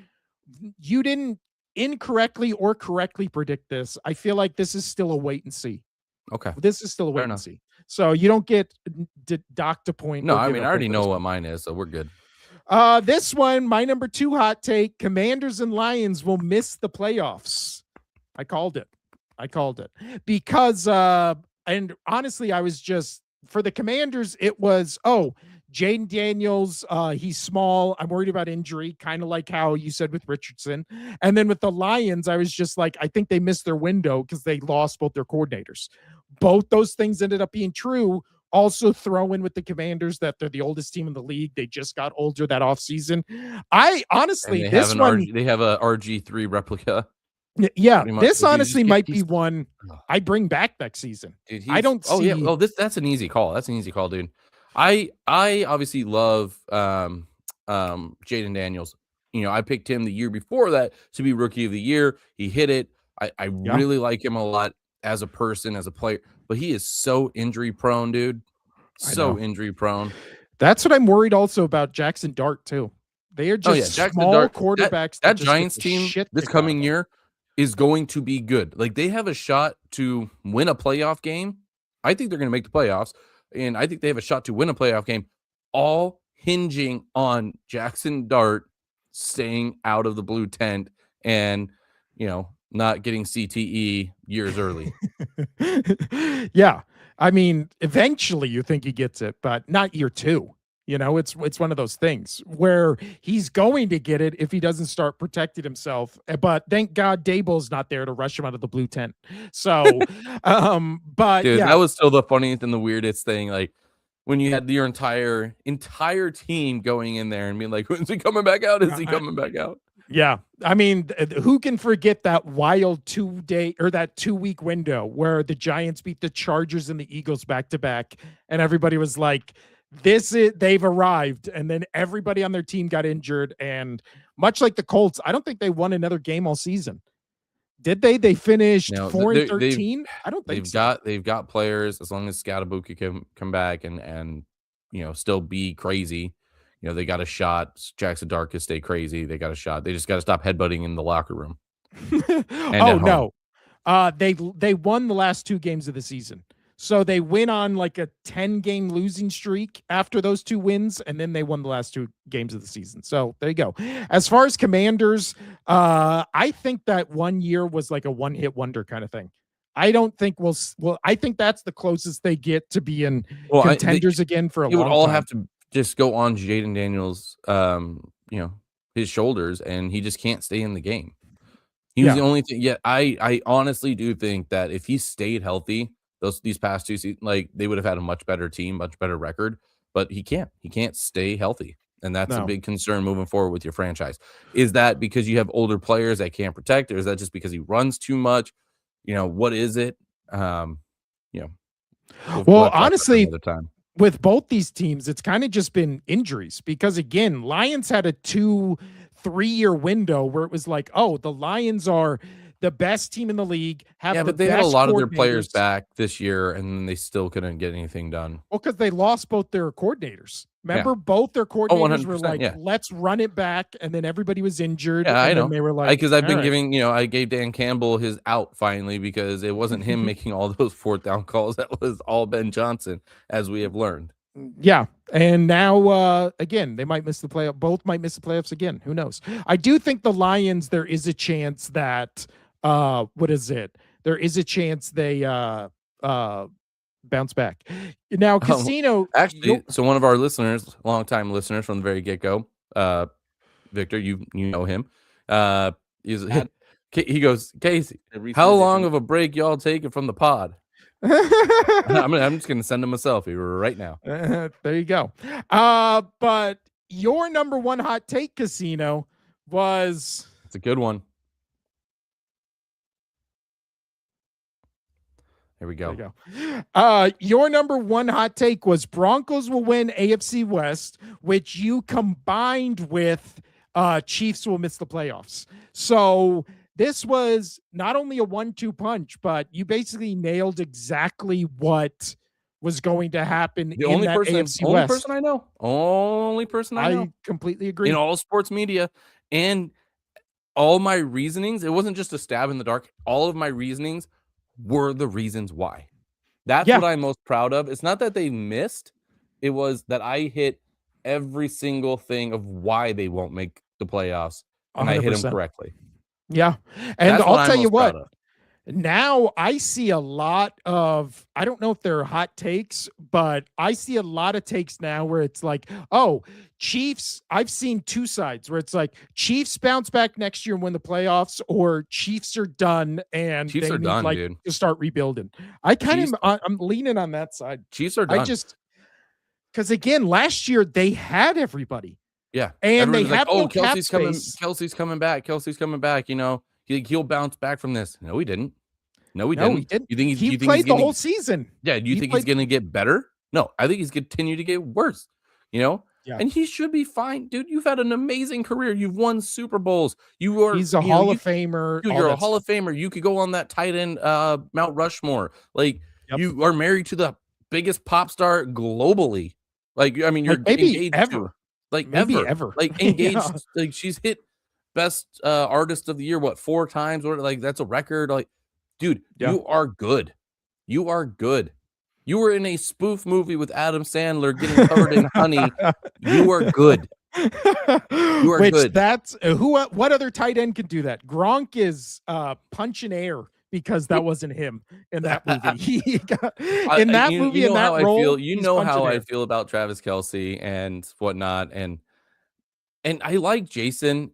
you didn't incorrectly or correctly predict this. I feel like this is still a wait and see. Okay. This is still a wait and see. So you don't get docked a point. No, I mean, I already know what mine is, so we're good. This one, my number 2 hot take, Commanders and Lions will miss the playoffs. I called it because, and honestly, I was just for the Commanders. It was, Jaden Daniels. He's small. I'm worried about injury, kind of like how you said with Richardson. And then with the Lions, I was just like, I think they missed their window because they lost both their coordinators. Both those things ended up being true. Also throw in with the Commanders that they're the oldest team in the league. They just got older that offseason. I honestly, they have a RG3 replica. Yeah, this honestly might be one I bring back next season. Dude, I don't see. Yeah. Oh, that's an easy call. That's an easy call, dude. I obviously love Jaden Daniels. You know, I picked him the year before that to be Rookie of the Year. He hit it. I really like him a lot as a person, as a player, but he is so injury prone, dude. So injury prone. That's what I'm worried also about Jackson Dart too. They are just small quarterbacks. That Giants team this coming year is going to be good. Like they have a shot to win a playoff game. I think they're going to make the playoffs, and I think they have a shot to win a playoff game all hinging on Jackson Dart staying out of the blue tent and, not getting CTE years early. Yeah. I mean, eventually you think he gets it, but not year 2. It's one of those things where he's going to get it if he doesn't start protecting himself. But thank God Daboll's not there to rush him out of the blue tent. So, but Dude, yeah, that was still the funniest and the weirdest thing. Like when you had your entire team going in there and being like, "When's he coming back out? Is he coming back out?" yeah. I mean, who can forget that wild 2-day or that 2-week window where the Giants beat the Chargers and the Eagles back to back, and everybody was like, they've arrived, and then everybody on their team got injured, and much like the Colts, I don't think they won another game all season. Did they? They finished No, 4-13. I don't think so. They've got players as long as Scadabuki can come back and still be crazy. They got a shot. Jackson Dart can stay crazy. They got a shot. They just got to stop headbutting in the locker room. Oh no. They won the last 2 games of the season. So they went on like a 10-game losing streak after those 2 wins, and then they won the last 2 games of the season. So there you go. As far as Commanders, I think that 1 year was like a one-hit wonder kind of thing. I don't think I think that's the closest they get to being contenders again for a long time. It would all have to just go on Jaden Daniels, his shoulders, and he just can't stay in the game. He was the only thing. Yeah, I honestly do think that if he stayed healthy, these past 2 seasons, like they would have had a much better team, much better record. But he can't stay healthy, and that's a big concern moving forward with your franchise. Is that because you have older players that can't protect, or is that just because he runs too much? What is it? We'll honestly, with both these teams, it's kind of just been injuries because, again, Lions had a 2-3-year window where it was like, oh, the Lions are the best team in the league. But they had a lot of their players back this year, and they still couldn't get anything done. Well, because they lost both their coordinators. Remember, both their coordinators were like, let's run it back, and then everybody was injured. Yeah, I know. They were like, because I've been giving, I gave Dan Campbell his out finally because it wasn't him making all those 4th down calls. That was all Ben Johnson, as we have learned. Yeah. And now, again, they might miss the playoff. Both might miss the playoffs again. Who knows? I do think the Lions, there is a chance that, what is it? There is a chance they bounce back. Now, Casino. Actually, so one of our listeners, longtime listeners from the very get-go, Victor, you know him. He goes, Casey, how long of a break y'all taking from the pod? I'm just gonna send him a selfie right now. There you go. But your number one hot take, Casino, was it's a good one. Here we go. There you go. Your number one hot take was Broncos will win AFC West, which you combined with Chiefs will miss the playoffs. So this was not only a 1-2 punch, but you basically nailed exactly what was going to happen the only person I know. Only person I know. I completely agree. In all sports media and all my reasonings, it wasn't just a stab in the dark. All of my reasonings were the reasons why. That's what I'm most proud of. It's not that they missed. It was that I hit every single thing of why they won't make the playoffs. And 100%. I hit them correctly. Yeah. And I'll tell you what, now I see a lot of, I don't know if they're hot takes, but I see a lot of takes now where it's like, oh, Chiefs, I've seen 2 sides where it's like Chiefs bounce back next year and win the playoffs, or Chiefs are done and Chiefs they are need done, like dude. to start rebuilding. I'm leaning on that side. Chiefs are done. Because again, last year they had everybody. Yeah. And they have no Kelsey's cap space. Kelsey's coming back. Kelsey's coming back. He'll bounce back from this. No, he didn't. He didn't. You think he played the whole season? Yeah. Do you think he's going to get better? No, I think he's continued to get worse. Yeah. And he should be fine, dude. You've had an amazing career. You've won Super Bowls. He's a Hall of Famer. Dude, you're a Hall of Famer. You could go on that tight end Mount Rushmore. Like you are married to the biggest pop star globally. Like you're engaged ever. To. Like ever. Like engaged. Like she's hit best artist of the year 4 times, or like that's a record. Like, dude, you are good. You are good. You were in a spoof movie with Adam Sandler getting covered in honey. You are good. You are Which good. that's what other tight end can do that? Gronk is punching air because that wasn't him in that movie. He got, in that movie, you know in that how role, I feel. You he's know punching how I air. feel about Travis Kelce and whatnot, and I like Jason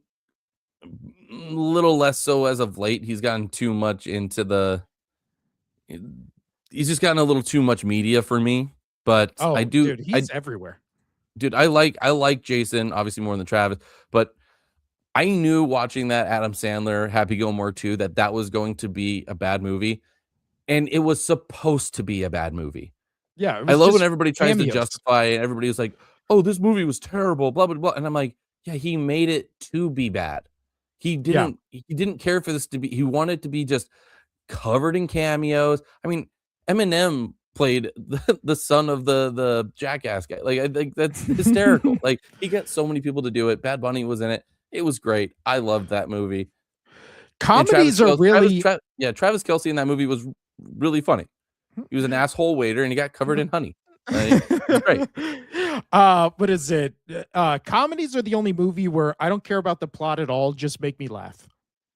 a little less so as of late. He's gotten too much into the. He's just gotten a little too much media for me. But I Oh, do, dude, he's everywhere. dude. I like Jason obviously more than Travis, but I knew watching that Adam Sandler Happy Gilmore 2 that was going to be a bad movie, and it was supposed to be a bad movie. Yeah, it I was love when just everybody tries to cameos. justify and everybody was like, "Oh, this movie was terrible," blah blah blah, and I'm like, "Yeah, he made it to be bad. He didn't care for this to be. He wanted to be just covered in cameos. I mean, Eminem played the son of the Jackass guy. Like I think that's hysterical. Like he got so many people to do it. Bad Bunny was in it. It was great. I loved that movie. And Comedies are really Travis Kelce in that movie was really funny. He was an asshole waiter and he got covered in honey. Like, it's great. What is it? Comedies are the only movie where I don't care about the plot at all. Just make me laugh.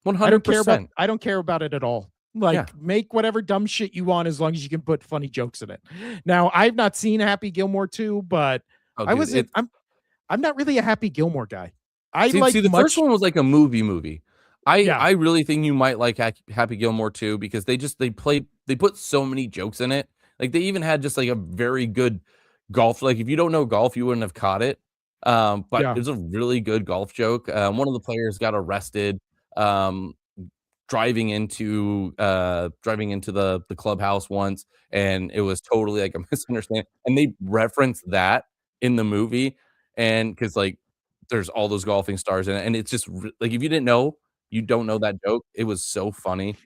100%. I don't care about it at all. Like Yeah. make whatever dumb shit you want as long as you can put funny jokes in it. Now I've not seen Happy Gilmore 2, but Oh, I dude, was I'm not really a Happy Gilmore guy. I see, like the first one was like a movie. Yeah. I really think you might like Happy Gilmore too because they put so many jokes in it. Like they even had just like a very good golf. Like if you don't know golf, you wouldn't have caught it. But Yeah. it was a really good golf joke. One of the players got arrested driving into the clubhouse once, and it was totally like a misunderstanding. And they referenced that in the movie, and because like there's all those golfing stars in it, and it's just like if you didn't know, you don't know that joke. It was so funny.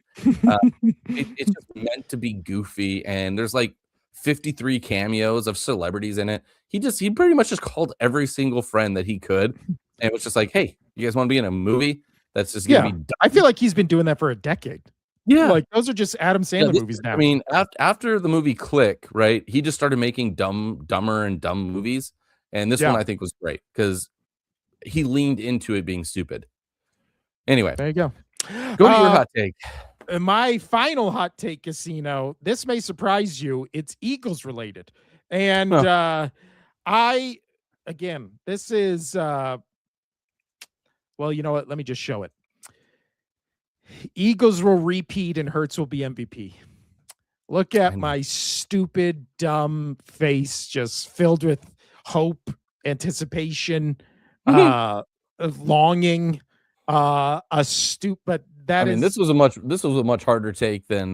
Uh, it's just meant to be goofy, and there's like 53 cameos of celebrities in it. He pretty much just called every single friend that he could, and it was just like, hey, you guys want to be in a movie that's just gonna Yeah. be dumb? I feel like he's been doing that for a decade. Yeah. Like those are just Adam Sandler movies now. I mean, after the movie Click, right? He just started making dumber and dumb movies, and this Yeah. one I think was great because he leaned into it being stupid. Anyway, There you go. go to your hot take. My final hot take, Casino. This may surprise you. It's Eagles related. And this is well, you know what? Let me just show it. Eagles will repeat and Hurts will be MVP. Look at my stupid, dumb face just filled with hope, anticipation, longing, this was a much harder take than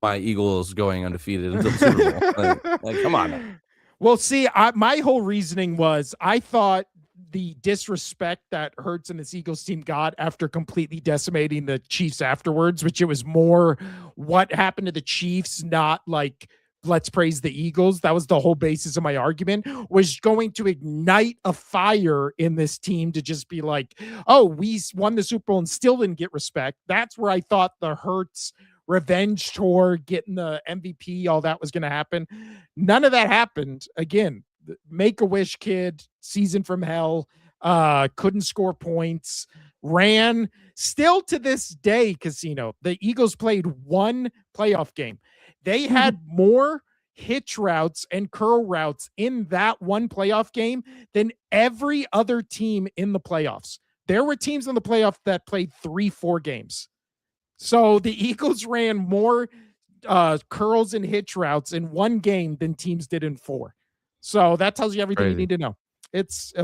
my Eagles going undefeated into the Super Bowl. Like, come on. Well, see, my whole reasoning was I thought the disrespect that Hurts and this Eagles team got after completely decimating the Chiefs afterwards, which it was more what happened to the Chiefs, not like let's praise the Eagles. That was the whole basis of my argument, was going to ignite a fire in this team to just be like, oh, we won the Super Bowl and still didn't get respect. That's where I thought the Hurts revenge tour, getting the MVP, all that was going to happen. None of that happened. Again, Make-A-Wish kid, season from hell, couldn't score points, ran. Still to this day, Casino, the Eagles played one playoff game. They had more hitch routes and curl routes in that one playoff game than every other team in the playoffs. There were teams in the playoff that played 3-4 games. So the Eagles ran more curls and hitch routes in one game than teams did in 4. So that tells you everything you need to know.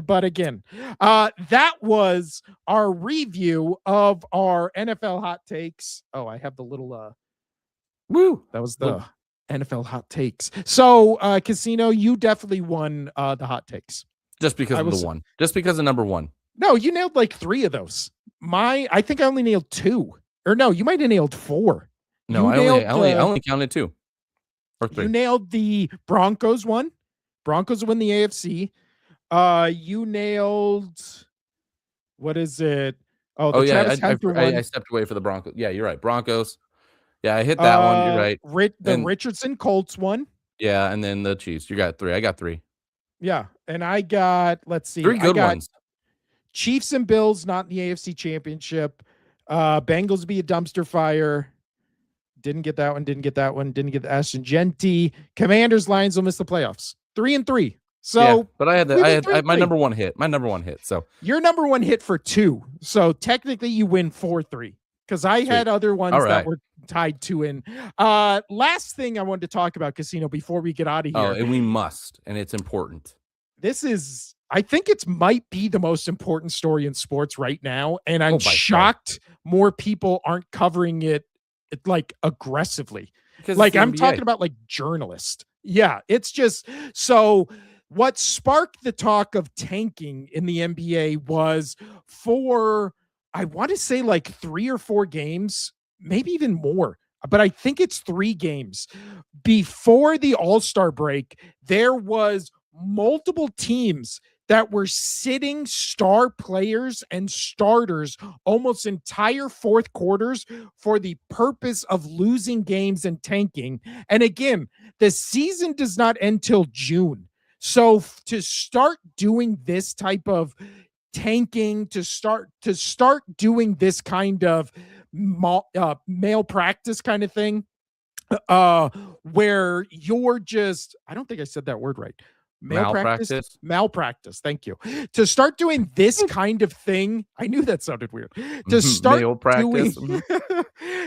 But again, that was our review of our NFL hot takes. Oh, I have the little, that was the NFL hot takes. So Casino, you definitely won the hot takes. Just because of number one. No, you nailed like 3 of those. I think I only nailed 2. Or no, you might have nailed 4. No, I only counted 2 or 3. You nailed the Broncos one. Broncos win the AFC. You nailed, what is it? Oh, Travis Hunter one. I stepped away for the Broncos. Yeah, you're right. Broncos. Yeah, I hit that one. You're right. The Richardson Colts one. Yeah, and then the Chiefs. You got 3. I got 3. Yeah, and I got, let's see, 3 I good got ones. Chiefs and Bills not in the AFC Championship. Bengals be a dumpster fire. Didn't get that one. Didn't get that one. Didn't get the Ashton Genty. Commanders, Lions will miss the playoffs. 3-3. So Yeah, but I had we went my 3-3. number one hit. My number one hit. So Your number one hit for 2. So technically you win 4-3 because I had other ones All that right. were tied 2 in. Last thing I wanted to talk about, Casino, before we get out of here. and we must, and it's important. This is, I think it might be the most important story in sports right now. And I'm by far. shocked more people aren't covering it like aggressively. Because Like it's the I'm NBA. talking about like journalists. Yeah, it's just so what sparked the talk of tanking in the NBA was for, I want to say like 3 or 4 games, maybe even more, but I think it's 3 games before the All-Star break. There was multiple teams that were sitting star players and starters almost entire fourth quarters for the purpose of losing games and tanking. And again, the season does not end till June. So to start doing this type of tanking, to start doing this kind of male practice kind of thing, where you're just, I don't think I said that word right. Malpractice. Thank you. To start doing this kind of thing, I knew that sounded weird. To start doing,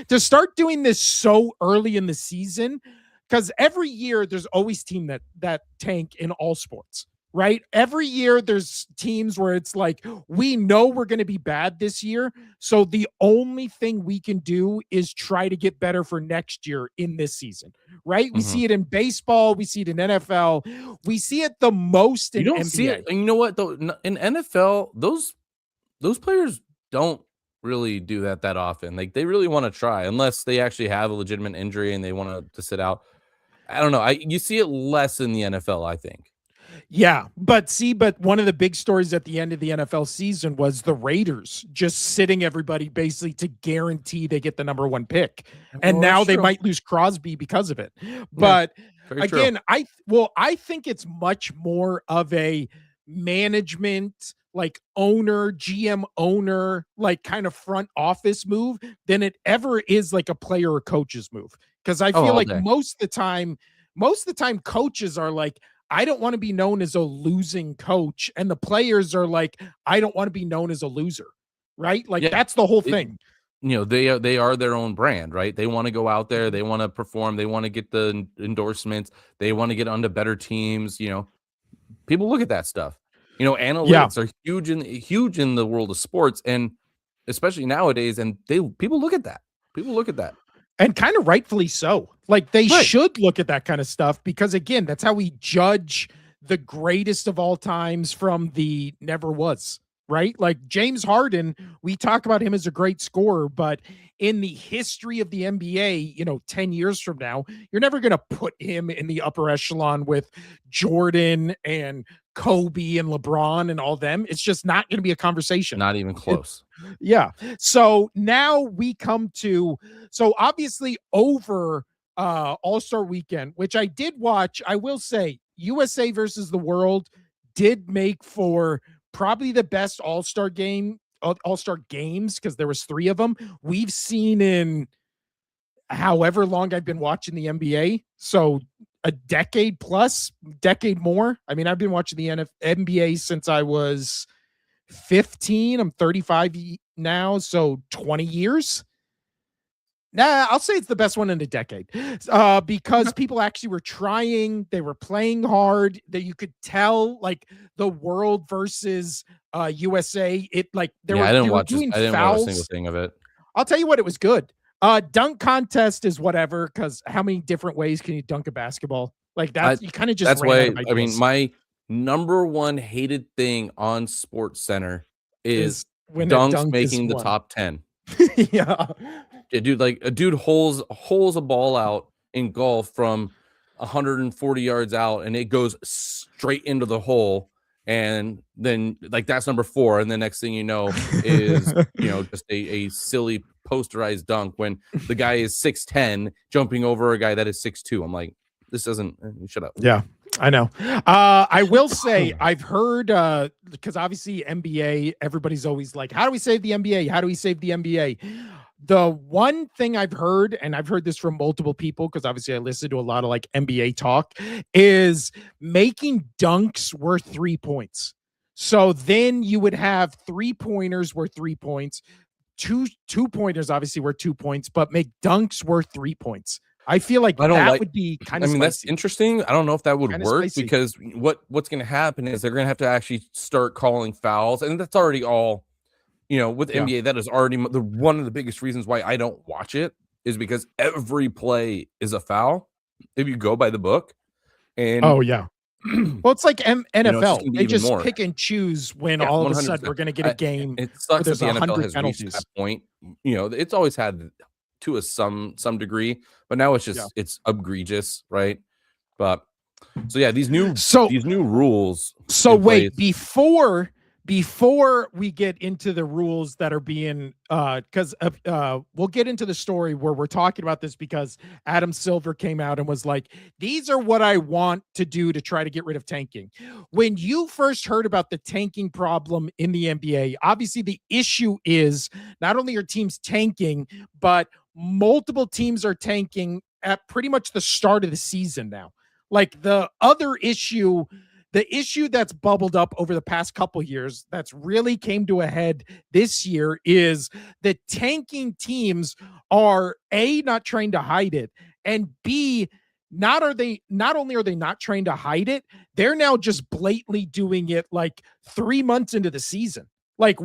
to start doing this so early in the season, because every year there's always team that tank in all sports, right? Every year there's teams where it's like, we know we're going to be bad this year, so the only thing we can do is try to get better for next year in this season, right? We see it in baseball, we see it in NFL, we see it the most in you don't NBA. see it. And you know what though? In NFL, those players don't really do that often. Like they really want to try, unless they actually have a legitimate injury and they want to sit out. I don't know. You see it less in the NFL, I think. Yeah, but one of the big stories at the end of the NFL season was the Raiders just sitting everybody basically to guarantee they get the number 1 pick. And now they might lose Crosby because of it. But again, I think it's much more of a management, like owner, GM owner, like kind of front office move than it ever is like a player or coach's move. Because I feel like most of the time coaches are like, I don't want to be known as a losing coach. And the players are like, I don't want to be known as a loser. Right? Like that's the whole thing. They are their own brand, right? They want to go out there, they want to perform, they want to get the endorsements, they want to get onto better teams. People look at that stuff. Analytics are huge in the world of sports, and especially nowadays. And people look at that. And kind of rightfully so. Like they should look at that kind of stuff because again, that's how we judge the greatest of all times from the never was, right? Like James Harden, we talk about him as a great scorer, but in the history of the NBA, 10 years from now, you're never going to put him in the upper echelon with Jordan and Kobe and LeBron and all them. It's just not going to be a conversation. Not even close. Yeah. So now we come to, so obviously over All-Star Weekend, which I did watch, I will say USA versus the World did make for probably the best All-Star games, because there was 3 of them we've seen in however long I've been watching the NBA. So a decade more. I mean, I've been watching the NBA since I was 15. I'm 35 now, so 20 years. Nah, I'll say it's the best one in a decade, because people actually were trying, they were playing hard, that you could tell, like the World versus USA. It like I didn't watch doing I didn't fouls. watch a single thing of it. I'll tell you what, it was good. Dunk contest is whatever, because how many different ways can you dunk a basketball? Like that, you kind of just. That's ran why. out of I mean, ideas. my number one hated thing on Sports Center is when dunks making the top 10. Yeah, dude, like a dude holes a ball out in golf from 140 yards out, and it goes straight into the hole. And then like that's number 4, and the next thing you know is just a silly posterized dunk when the guy is 6'10 jumping over a guy that is 6'2. I'm like, this doesn't. Shut up. Yeah, I know. I will say I've heard because obviously NBA, everybody's always like, how do we save the NBA? How do we save the NBA? The one thing I've heard, and I've heard this from multiple people, because obviously I listen to a lot of like NBA talk, is making dunks worth 3 points. So then you would have 3-pointers worth 3 points, two-pointers obviously worth 2 points, but make dunks worth 3 points. I feel like that would be kind of spicy. That's interesting. I don't know if that would Kinda work spicy. because what's going to happen is they're going to have to actually start calling fouls, and that's already all. With Yeah. NBA, that is already one of the biggest reasons why I don't watch it is because every play is a foul if you go by the book. And Oh yeah. Well, it's like NFL. gonna be They even just more. pick and choose when Yeah, all of a sudden 100%. we're going to get a game. It sucks that there's the NFL 100 has penalties. reached that point. It's always had to some degree, but now it's just it's egregious, right? But so yeah, these new rules. So in wait, place- before we get into the rules that are being because we'll get into the story where we're talking about this because Adam Silver came out and was like, these are what I want to do to try to get rid of tanking. When you first heard about the tanking problem in the NBA, obviously the issue is not only are teams tanking, but multiple teams are tanking at pretty much the start of the season now. Like the issue that's bubbled up over the past couple years that's really came to a head this year is the tanking teams are A, not trying to hide it, and B, not only are they not trying to hide it, they're now just blatantly doing it like 3 months into the season. Like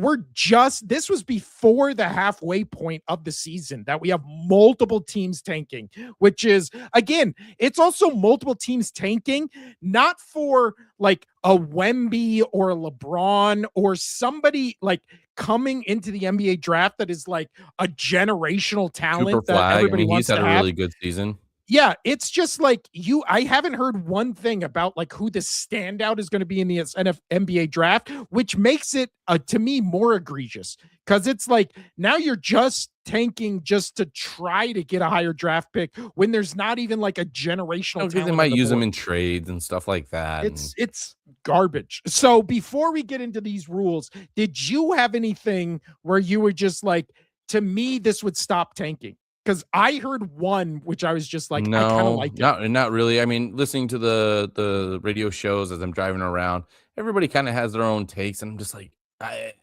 this was before the halfway point of the season that we have multiple teams tanking, which is, again, it's also multiple teams tanking, not for like a Wemby or a LeBron or somebody like coming into the NBA draft that is like a generational talent Cooper that Flag. everybody He's wants had to a have. really good season. Yeah, it's just like I haven't heard one thing about like who the standout is going to be in the NBA draft, which makes it to me more egregious because it's like now you're just tanking just to try to get a higher draft pick when there's not even like a generational talent. They might use them in trades and stuff like that. It's garbage. So before we get into these rules, did you have anything where you were just like, to me, this would stop tanking? Because I heard one, which I was just like, I kind of like it. Not really. I mean, listening to the radio shows as I'm driving around, everybody kind of has their own takes, and I'm just like, I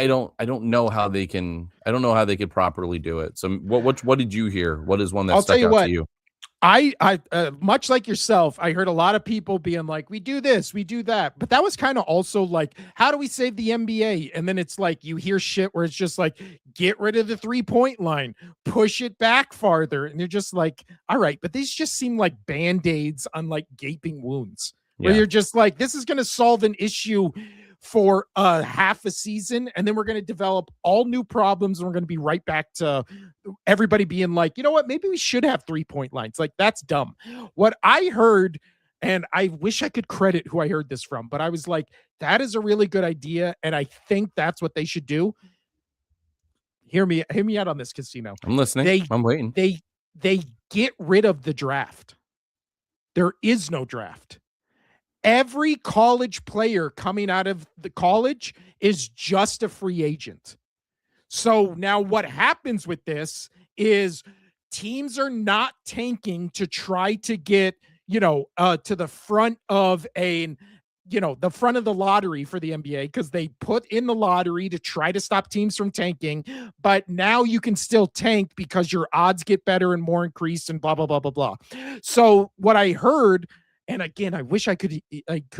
don't know how they can. I don't know how they could properly do it. So, what did you hear? What is one that stuck out to you? I much like yourself, I heard a lot of people being like, we do this, we do that. But that was kind of also like, how do we save the NBA? And then it's like, you hear shit where it's just like, get rid of the 3-point line, push it back farther. And you're just like, all right, but these just seem like band-aids on like gaping wounds where you're just like, this is going to solve an issue for half a season, and then we're going to develop all new problems, and we're going to be right back to everybody being like, you know what, maybe we should have 3-point lines. Like, that's dumb. What I heard, and I wish I could credit who I heard this from, but I was like, that is a really good idea, and I think that's what they should do. Hear me out on this, Casino. I'm listening. I'm waiting. They get rid of the draft. There is no draft. Every college player coming out of the college is just a free agent. So now what happens with this is teams are not tanking to try to get, to the front of the front of the lottery for the NBA because they put in the lottery to try to stop teams from tanking. But now you can still tank because your odds get better and more increased and blah, blah, blah, blah, blah. So what I heard, and again, I wish I could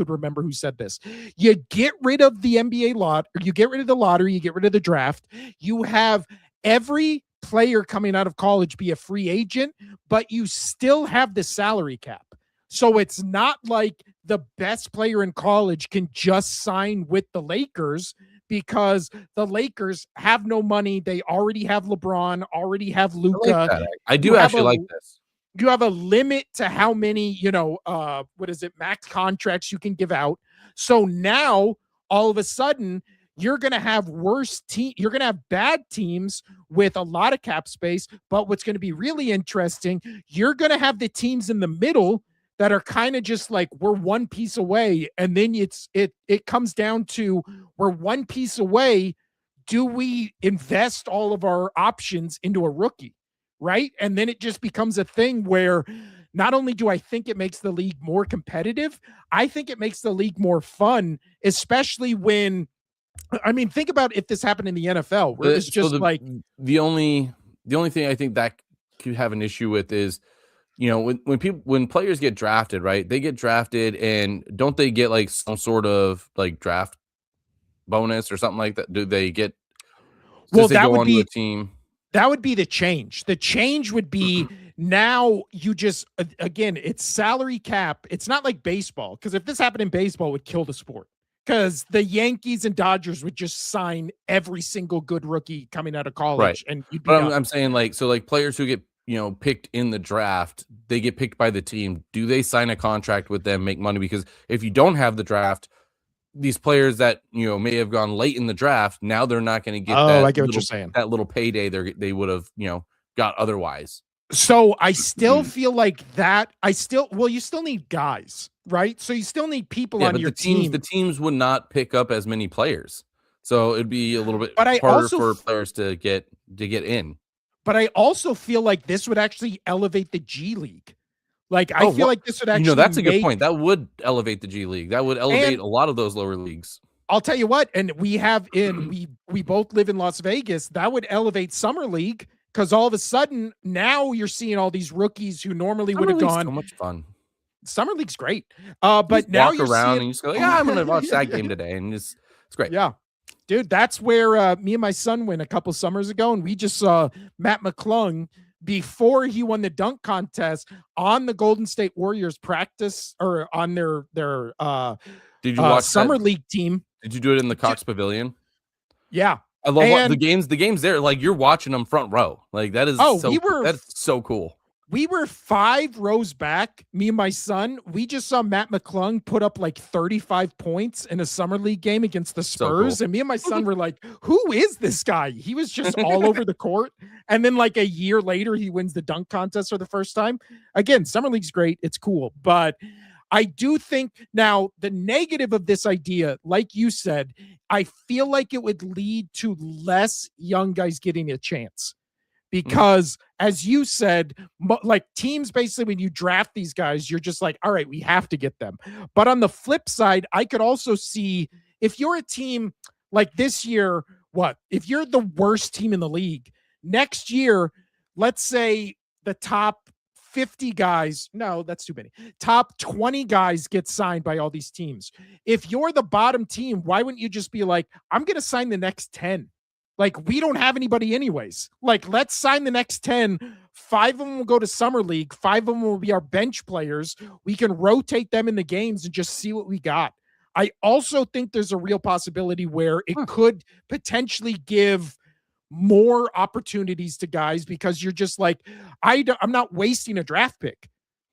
remember who said this. You get rid of the NBA lot, or you get rid of the lottery, you get rid of the draft. You have every player coming out of college be a free agent, but you still have the salary cap. So it's not like the best player in college can just sign with the Lakers because the Lakers have no money. They already have LeBron, already have Luka. I do actually like this. You have a limit to how many, max contracts you can give out. So now all of a sudden you're going to have you're going to have bad teams with a lot of cap space. But what's going to be really interesting, you're going to have the teams in the middle that are kind of just like, we're one piece away. And then it comes down to, we're one piece away. Do we invest all of our options into a rookie? Right. And then it just becomes a thing where not only do I think it makes the league more competitive, I think it makes the league more fun, especially when, I mean, think about if this happened in the NFL, where it's just the only thing I think that could have an issue with is, you know, when players get drafted, right? They get drafted, and don't they get like some sort of like draft bonus or something like that? Do they get? Well, that would be a team. That would be the change. The change would be now you just, again, it's salary cap. It's not like baseball, because if this happened in baseball, it would kill the sport. Because the Yankees and Dodgers would just sign every single good rookie coming out of college, right? And you'd be but I'm saying, like, so like players who get, you know, picked in the draft, they get picked by the team. Do they sign a contract with them, make money? Because if you don't have the draft, these players that, you know, may have gone late in the draft, now they're not going to get I get what you're saying. That little payday they would have, you know, got otherwise. So I still feel like that. You still need guys, right? So you still need people on your team. The teams would not pick up as many players, so it'd be a little bit harder for players to get in. But I also feel like this would actually elevate the G League. Like, I feel like this would actually, that's a good point. That would elevate the G League. That would elevate a lot of those lower leagues. I'll tell you what, and we both live in Las Vegas. That would elevate Summer League, because all of a sudden now you're seeing all these rookies who normally would have gone. So much fun. Summer League's great. But now you walk around and you just go, yeah, I'm going to watch that game today, and it's great. Yeah. Dude, that's where me and my son went a couple summers ago, and we just saw Matt McClung before he won the dunk contest on the Golden State Warriors practice, or on their Did you watch Summer League team. Did you do it in the Cox Pavilion? Yeah. I love the games there. Like, you're watching them front row. Like, that is that's so cool. We were 5 rows back, me and my son. We just saw Matt McClung put up like 35 points in a Summer League game against the Spurs. So cool. And me and my son were like, who is this guy? He was just all over the court. And then like a year later, he wins the dunk contest for the first time. Again, Summer League's great. It's cool. But I do think now the negative of this idea, like you said, I feel like it would lead to less young guys getting a chance. Because as you said, like teams, basically when you draft these guys, you're just like, all right, we have to get them. But on the flip side, I could also see, if you're a team like this year, if you're the worst team in the league next year, let's say the top 50 guys, no, that's too many. Top 20 guys get signed by all these teams. If you're the bottom team, why wouldn't you just be like, I'm going to sign the next 10? Like, we don't have anybody anyways. Like, let's sign the next 10. 5 of them will go to Summer League. 5 of them will be our bench players. We can rotate them in the games and just see what we got. I also think there's a real possibility where it could potentially give more opportunities to guys, because you're just like, I'm not wasting a draft pick.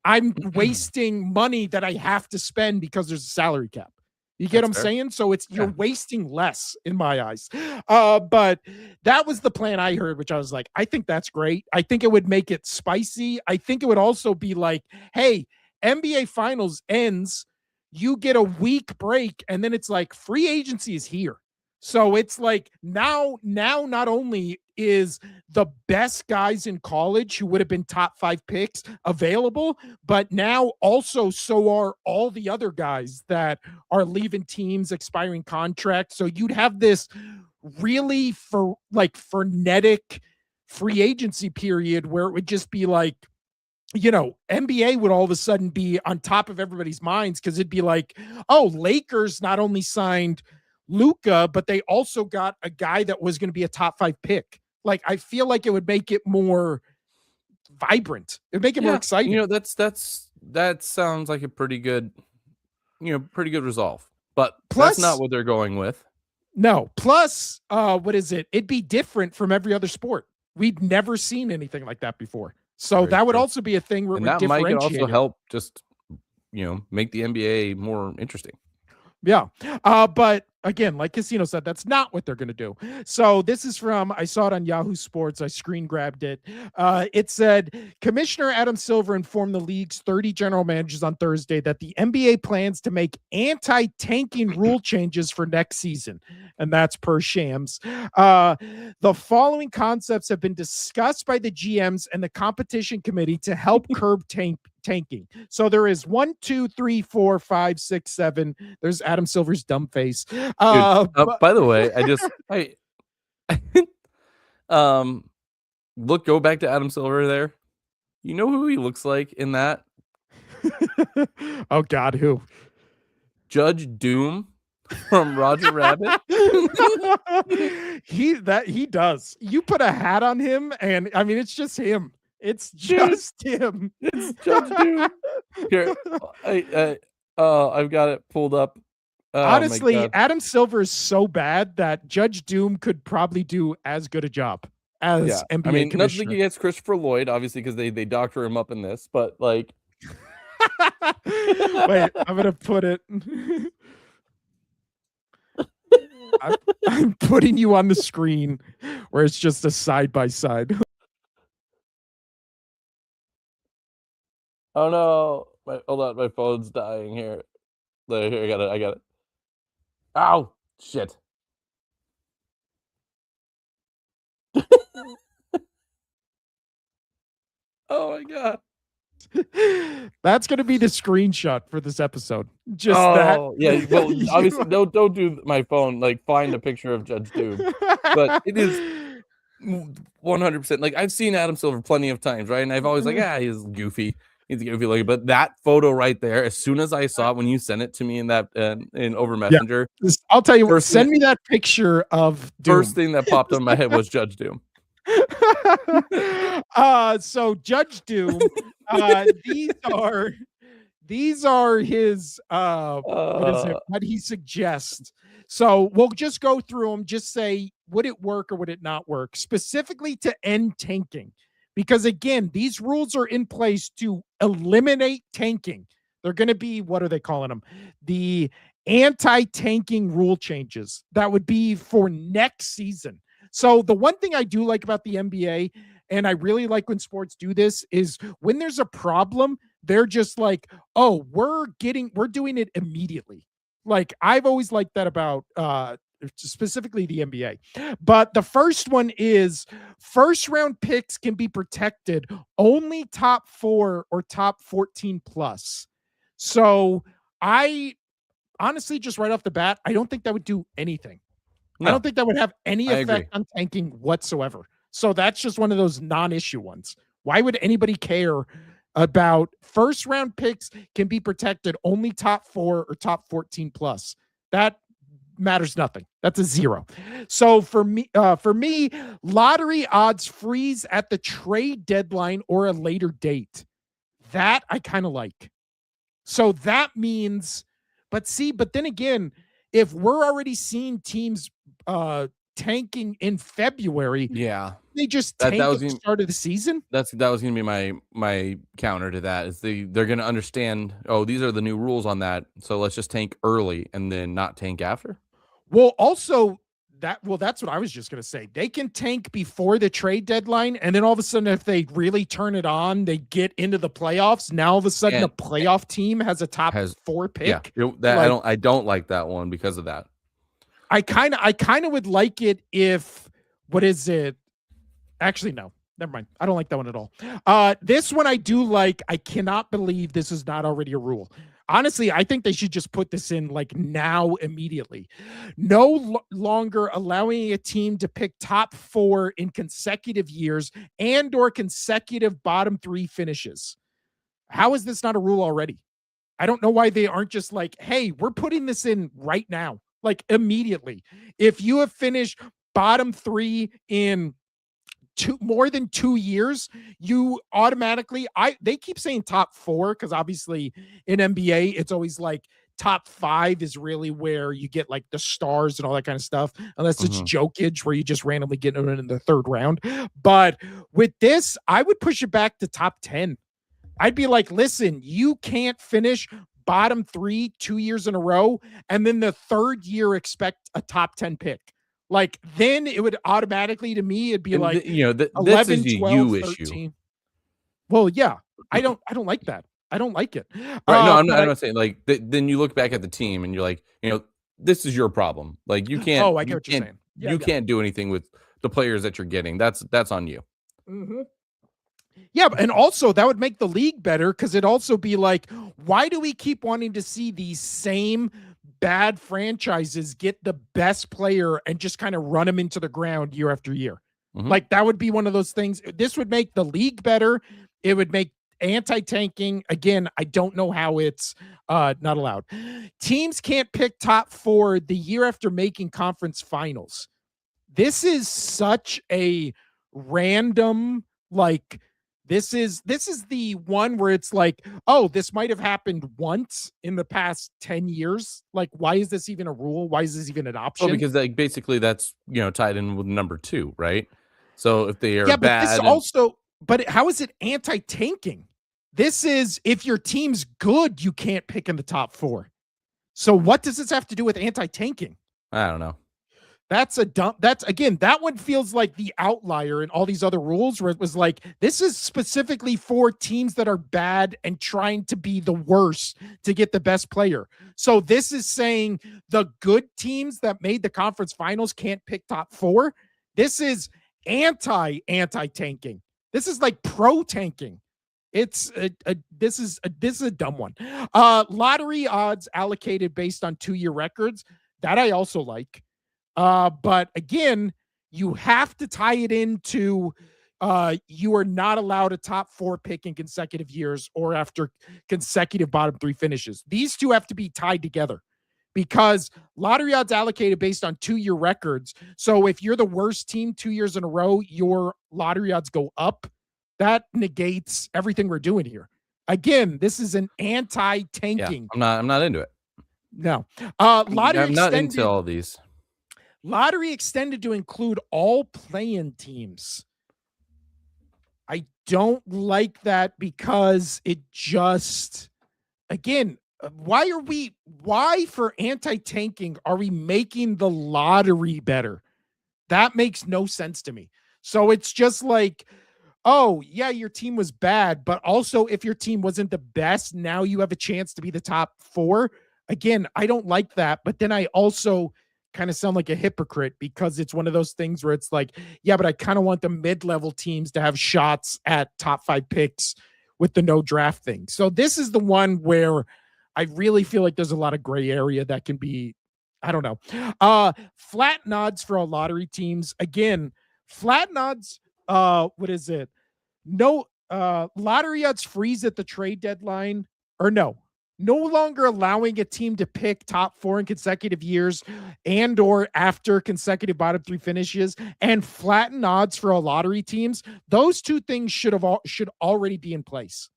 I'm wasting money that I have to spend because there's a salary cap. You get what I'm saying? So you're wasting less in my eyes. But that was the plan I heard, which I was like, I think that's great. I think it would make it spicy. I think it would also be like, hey, NBA Finals ends, you get a week break, and then it's like free agency is here. So it's like now not only is the best guys in college who would have been top 5 picks available, but now also so are all the other guys that are leaving teams, expiring contracts. So you'd have this really frenetic free agency period where it would just be like, you know, NBA would all of a sudden be on top of everybody's minds, because it'd be like, oh, Lakers not only signed Luka, but they also got a guy that was going to be a top 5 pick. Like, I feel like it would make it more vibrant. It would make it more exciting. You know, that sounds like a pretty good resolve. But plus, that's not what they're going with. No. Plus, what is it? It'd be different from every other sport. We'd never seen anything like that before. So that would also be a thing where that might also help just, you know, make the NBA more interesting. Yeah. But Again, like Casino said, that's not what they're going to do. So this is I saw it on Yahoo Sports. I screen grabbed it. It said, Commissioner Adam Silver informed the league's 30 general managers on Thursday that the NBA plans to make anti-tanking rule changes for next season. And that's per Shams. The following concepts have been discussed by the GMs and the competition committee to help curb tanking. So there is 1, 2, 3, 4, 5, 6, 7. There's Adam Silver's dumb face. By the way, go back to Adam Silver there. You know who he looks like in that? Oh God, who? Judge Doom from Roger Rabbit. He does. You put a hat on him, and I mean, it's just him. It's just him. It's Judge Doom. Here, I've got it pulled up. Honestly, Adam Silver is so bad that Judge Doom could probably do as good a job as NBA I mean, commissioner. nothing against Christopher Lloyd, obviously, because they doctor him up in this, but like. Wait, I'm gonna put it. I'm putting you on the screen where it's just a side by side. Oh no! Hold on, my phone's dying here. Here, I got it. Ow! Shit. Oh my God. That's going to be the screenshot for this episode. Just that. Yeah. Well, obviously, don't do my phone. Like, find a picture of Judge Doom. But it is 100%. Like, I've seen Adam Silver plenty of times, right? And I've always like, he's goofy. He's goofy looking. But that photo right there, as soon as I saw it when you sent it to me in that in over Messenger, I'll tell you what. Send me that picture of Doom. First thing that popped in my head was Judge Doom. So Judge Doom, these are his what he suggests. So we'll just go through them, just say, would it work or would it not work, specifically to end tanking? Because again, these rules are in place to eliminate tanking. They're going to be, what are they calling them? The anti-tanking rule changes that would be for next season. So the one thing I do like about the NBA, and I really like when sports do this, is when there's a problem, they're just like, oh, we're doing it immediately. Like, I've always liked that about specifically the NBA. But the first one is first round picks can be protected only top 4 or top 14 plus. So I honestly, just right off the bat, I don't think that would do anything. No. I don't think that would have any effect on tanking whatsoever. So that's just one of those non-issue ones. Why would anybody care about first round picks can be protected only top 4 or top 14 plus? That matters nothing. That's a 0. So for me, lottery odds freeze at the trade deadline or a later date. That I kind of like. So that means, but then again, if we're already seeing teams tanking in February, they just tank at the start of the season. That was going to be my counter to that. Is they're going to understand, these are the new rules on that, so let's just tank early and then not tank after. Well, also that's what I was just going to say. They can tank before the trade deadline, and then all of a sudden, if they really turn it on, they get into the playoffs. Now all of a sudden, a playoff team has a top 4 pick. Yeah, I don't like that one because of that. I kind of would like it if, what is it? Actually, no, never mind. I don't like that one at all. This one I do like. I cannot believe this is not already a rule. Honestly, I think they should just put this in like now, immediately. No longer allowing a team to pick top 4 in consecutive years and or consecutive bottom 3 finishes. How is this not a rule already? I don't know why they aren't just like, hey, we're putting this in right now. Like immediately. If you have finished bottom 3 in more than 2 years, you automatically, they keep saying top 4 because obviously in NBA, it's always like top 5 is really where you get like the stars and all that kind of stuff, unless it's Jokic where you just randomly get in the 3rd round. But with this, I would push it back to top 10. I'd be like, listen, you can't finish bottom 3 2 years in a row, and then the third year expect a top 10 pick. Like, then it would automatically, to me, it'd be And like this 11, is a 12, you 13. issue. Well, yeah. I don't like that. I don't like it. Right. No, I'm but not saying like then you look back at the team and you're like, this is your problem. Like you can't. Oh, I get what you're saying. Yeah, you can't do anything with the players that you're getting. That's on you. Mm-hmm. Yeah, and also that would make the league better because it'd also be like, why do we keep wanting to see these same bad franchises get the best player and just kind of run them into the ground year after year? Mhm. Like, that would be one of those things. This would make the league better. It would make anti-tanking. Again, I don't know how it's not allowed. Teams can't pick top 4 the year after making conference finals. This is such a random, like, this is the one where it's like, oh, this might have happened once in the past 10 years. Like, why is this even a rule? Why is this even an option? Well, because like basically that's tied in with number 2, right? So if they are yeah, but bad, this also, but how is it anti-tanking? This is, if your team's good, you can't pick in the top 4. So what does this have to do with anti-tanking? I don't know. That's again, that one feels like the outlier in all these other rules where it was like, this is specifically for teams that are bad and trying to be the worst to get the best player. So this is saying the good teams that made the conference finals can't pick top 4. This is anti-tanking. This is like pro tanking. It's this is a dumb one. Lottery odds allocated based on 2-year records. That I also like. But again, you have to tie it into you are not allowed a top 4 pick in consecutive years or after consecutive bottom 3 finishes. These two have to be tied together because lottery odds allocated based on 2-year records. So if you're the worst team 2 years in a row, your lottery odds go up. That negates everything we're doing here. Again, this is an anti-tanking. Yeah, I'm not into it. No. Lottery I'm not into all these. Lottery extended to include all play-in teams. I don't like that because it just, again, why for anti-tanking are we making the lottery better? That makes no sense to me. So it's just like, oh, yeah, your team was bad, but also if your team wasn't the best, now you have a chance to be the top 4. Again, I don't like that, but then I also kind of sound like a hypocrite because it's one of those things where it's like, yeah, but I kind of want the mid-level teams to have shots at top 5 picks with the no draft thing. So this is the one where I really feel like there's a lot of gray area that can be, I don't know. Flat odds for all lottery teams. Again, flat odds, what is it? No, lottery odds freeze at the trade deadline, or no longer allowing a team to pick top 4 in consecutive years and or after consecutive bottom 3 finishes, and flatten odds for all lottery teams. Those two things should already be in place.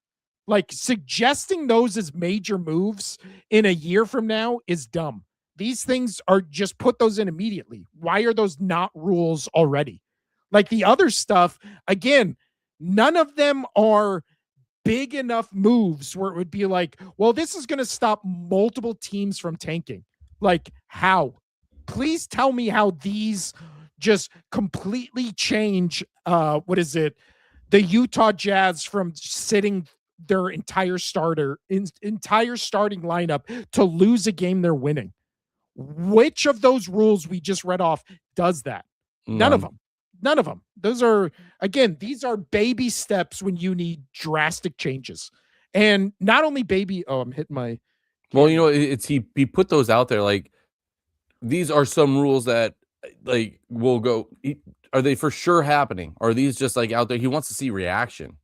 Like, suggesting those as major moves in a year from now is dumb. These things are just put those in immediately. Why are those not rules already? Like the other stuff, again, none of them are big enough moves where it would be like, well, this is going to stop multiple teams from tanking. Like, how? Please tell me how these just completely change, the Utah Jazz from sitting their entire starting lineup to lose a game they're winning. Which of those rules we just read off does that? None of them. None of them. Those are, again, these are baby steps when you need drastic changes. And not only I'm hitting my. Well, it's he put those out there. Like, these are some rules that like will go. Are they for sure happening? Or are these just like out there? He wants to see reaction.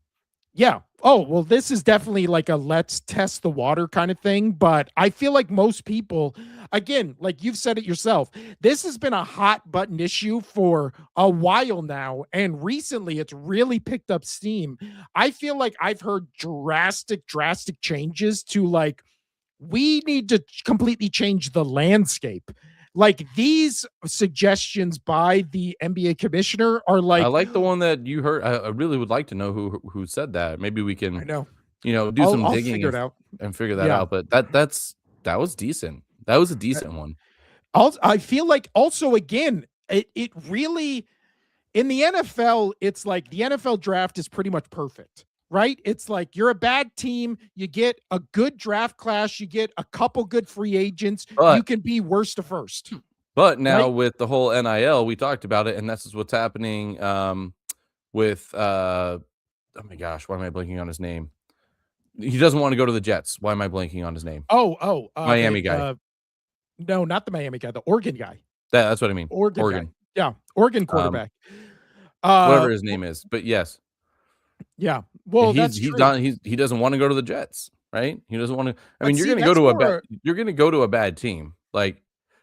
Yeah. Oh, well, this is definitely like a let's test the water kind of thing. But I feel like most people, again, like you've said it yourself, this has been a hot button issue for a while now. And recently it's really picked up steam. I feel like I've heard drastic changes to, like, we need to completely change the landscape. Like, these suggestions by the NBA commissioner are like, I like the one that you heard. I really would like to know who said that. Maybe we can. I know. do some I'll digging figure it out. and figure that Yeah. out. But that was decent. That was a decent one. I feel like also again, it really in the NFL, it's like the NFL draft is pretty much perfect, right? It's like you're a bad team, you get a good draft class, you get a couple good free agents, you But can be worst to first. but now Right? with the whole NIL, we talked about it, and this is what's happening with oh my gosh, why am I blanking on his name? He doesn't want to go to the Jets. Why am I blanking on his name? Miami guy. No, not the Miami guy, the Oregon guy. That's what I mean. Oregon. Oregon. Guy. Yeah, Oregon Um, quarterback. Whatever his name is. But yes. Yeah. Well, that's he's true. not he doesn't want to go to the Jets, right? He doesn't want to. I mean, But you're see, going to go that's to more you're going to go to a bad team. Like,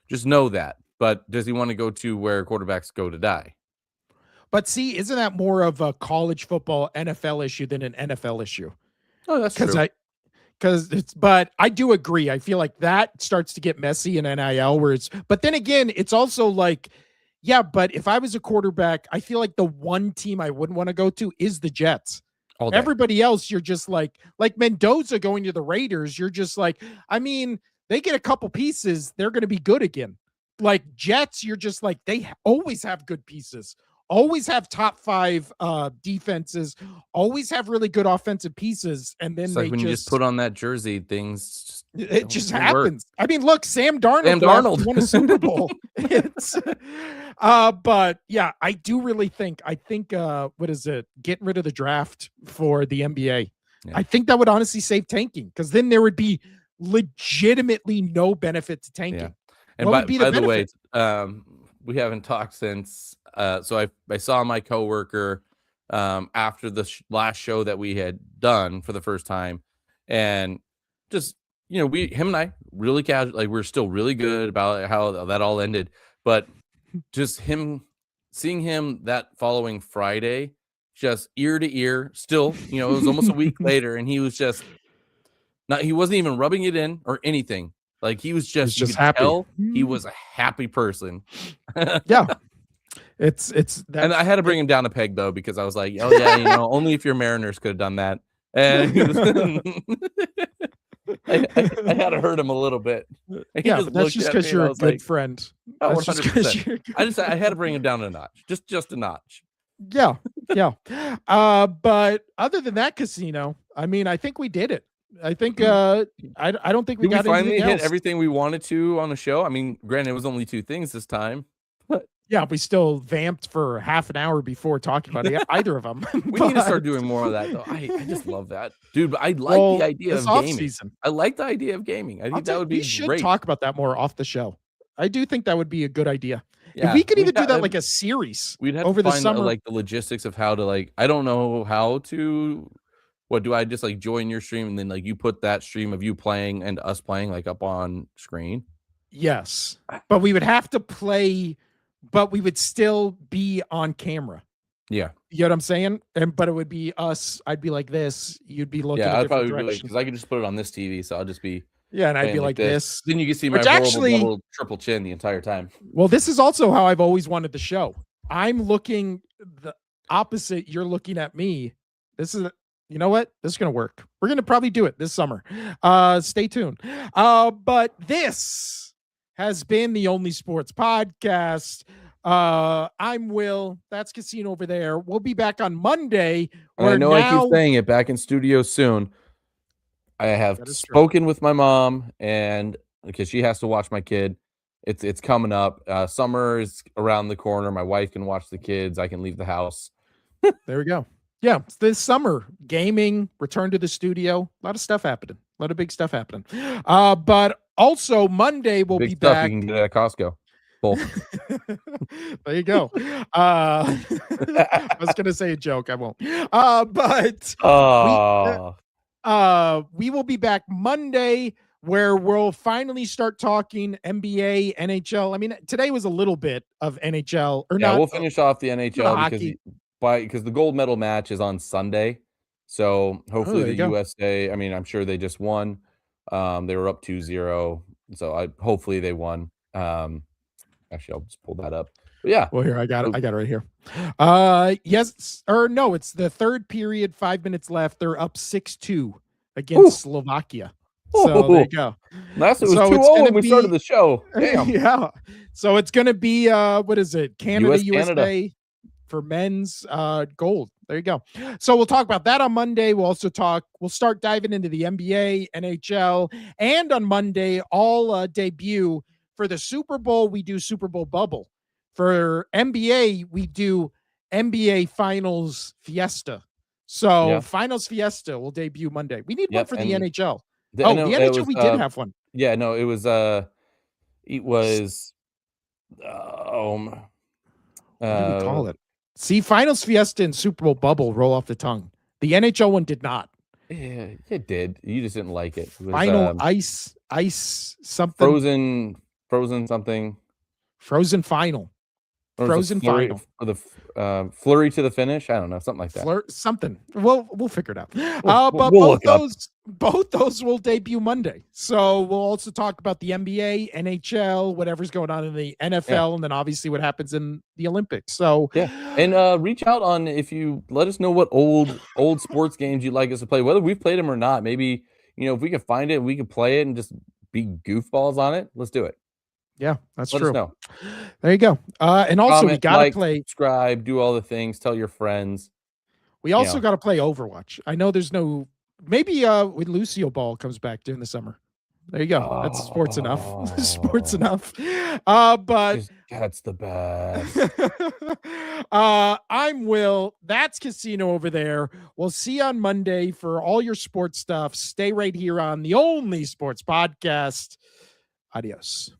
just know that. But does he want to go to where quarterbacks go to die? But see, isn't that more of a college football NFL issue than an NFL issue? Oh, that's true. But I do agree. I feel like that starts to get messy in NIL but then again, it's also like, yeah, but if I was a quarterback, I feel like the one team I wouldn't want to go to is the Jets. All day. Everybody else, you're just like Mendoza going to the Raiders. You're just like, I mean, they get a couple pieces, they're going to be good again. Like Jets, you're just like, they always have good pieces, always have top 5 defenses, always have really good offensive pieces. And then It's they like when you just put on that jersey, things it just don't happens. I mean, look, Sam Darnold won a Super Bowl. It's but yeah, I do really think what is it? Getting rid of the draft for the NBA. Yeah. I think that would honestly save tanking, because then there would be legitimately no benefit to tanking. Yeah. And What would be by the the way, benefit? we haven't talked since so I saw my coworker after the last show that we had done for the first time, and just him and I really casual, like we're still really good about how that all ended, but just seeing him that following Friday, just ear to ear, still, it was almost a week later, and he was just he wasn't even rubbing it in or anything. Like he was just you could happy. tell he was a happy person. Yeah. It's and I had to bring him down a peg though, because I was like, oh yeah, only if your Mariners could have done that. And he was, I had to hurt him a little bit. Yeah, but that's just because you're a good friend. Oh, That's just 'cause I had to bring him down a notch, just a notch. Yeah. But other than that, Casino, I mean, I think we did it. I think I don't think we Did got we finally anything hit else. everything we wanted to on the show? I mean, granted, it was only 2 things this time. Yeah, we still vamped for half an hour before talking about either of them. We need to start doing more of that, though. I just love that, dude. But I like the idea of gaming. Season. I like the idea of gaming. I think that would be we should great. talk about that more off the show. I do think that would be a good idea. Yeah, if we could even do that like a series. We'd have over to the find summer, like the logistics of how to I don't know how to. What do I just join your stream and then you put that stream of you playing and us playing up on screen? Yes, but we would have to play. But we would still be on camera. Yeah. You know what I'm saying? But it would be us. I'd be like this. You'd be looking I'd a different probably direction. because I could just put it on this TV, so I'll just be and I'd be like this. Then you can see my horrible double, triple chin the entire time. Well, this is also how I've always wanted the show. I'm looking the opposite. You're looking at me. This is, you know what? This is going to work. We're going to probably do it this summer. Stay tuned. But this has been the Only Sports Podcast. I'm Will. That's Casino over there. We'll be back on Monday. I know I keep saying it, back in studio soon. I have spoken with my mom, and because she has to watch my kid, it's coming up. Summer is around the corner. My wife can watch the kids. I can leave the house. There we go. Yeah, it's this summer, gaming, return to the studio, a lot of stuff happening, a lot of big stuff happening. But also Monday we'll be back. You can get it at Costco. Cool. There you go. I was gonna say a joke, I won't. But we will be back Monday, where we'll finally start talking NBA, NHL. I mean, today was a little bit of NHL, or not. We'll finish off the NHL because the gold medal match is on Sunday. So hopefully the USA, I mean, I'm sure they just won. They were up 2-0. So hopefully they won. Actually, I'll just pull that up. But yeah. Well, here, I got it. I got it right here. Yes, or no, it's the third period, 5 minutes left. They're up 6-2 against Slovakia. So there you go. Last it was So 2-0 it's gonna when we started the show. Damn. Yeah. So it's gonna be what is it? Canada, Canada. USA for men's gold. There you go. So we'll talk about that on Monday. We'll start diving into the NBA, NHL, and on Monday, all debut for the Super Bowl. We do Super Bowl bubble. For NBA, we do NBA Finals Fiesta. So Finals Fiesta will debut Monday. We need one for the NHL. The NHL we did have one. Yeah, no, it was what do we call it? See, Finals Fiesta and Super Bowl bubble roll off the tongue. The NHL one did not. Yeah, it did. You just didn't like it. It was, Final ice something. Frozen something. Frozen final. Frozen final. For the flurry to the finish. I don't know, something like that. Something. We'll figure it out. But we'll both those will debut Monday. So we'll also talk about the NBA, NHL, whatever's going on in the NFL, and then obviously what happens in the Olympics. So and reach out on if you let us know what old sports games you'd like us to play, whether we've played them or not. Maybe if we can find it, we can play it and just be goofballs on it. Let's do it. Yeah, that's Let true. us know. There you go. And also comment, we gotta like, play, subscribe, do all the things, tell your friends. We also got to play Overwatch. I know there's no, maybe when Lucio Ball comes back during the summer. There you go. That's sports enough. Sports enough. But that's the best. I'm Will. That's Casino over there. We'll see you on Monday for all your sports stuff. Stay right here on the only sports podcast. Adios.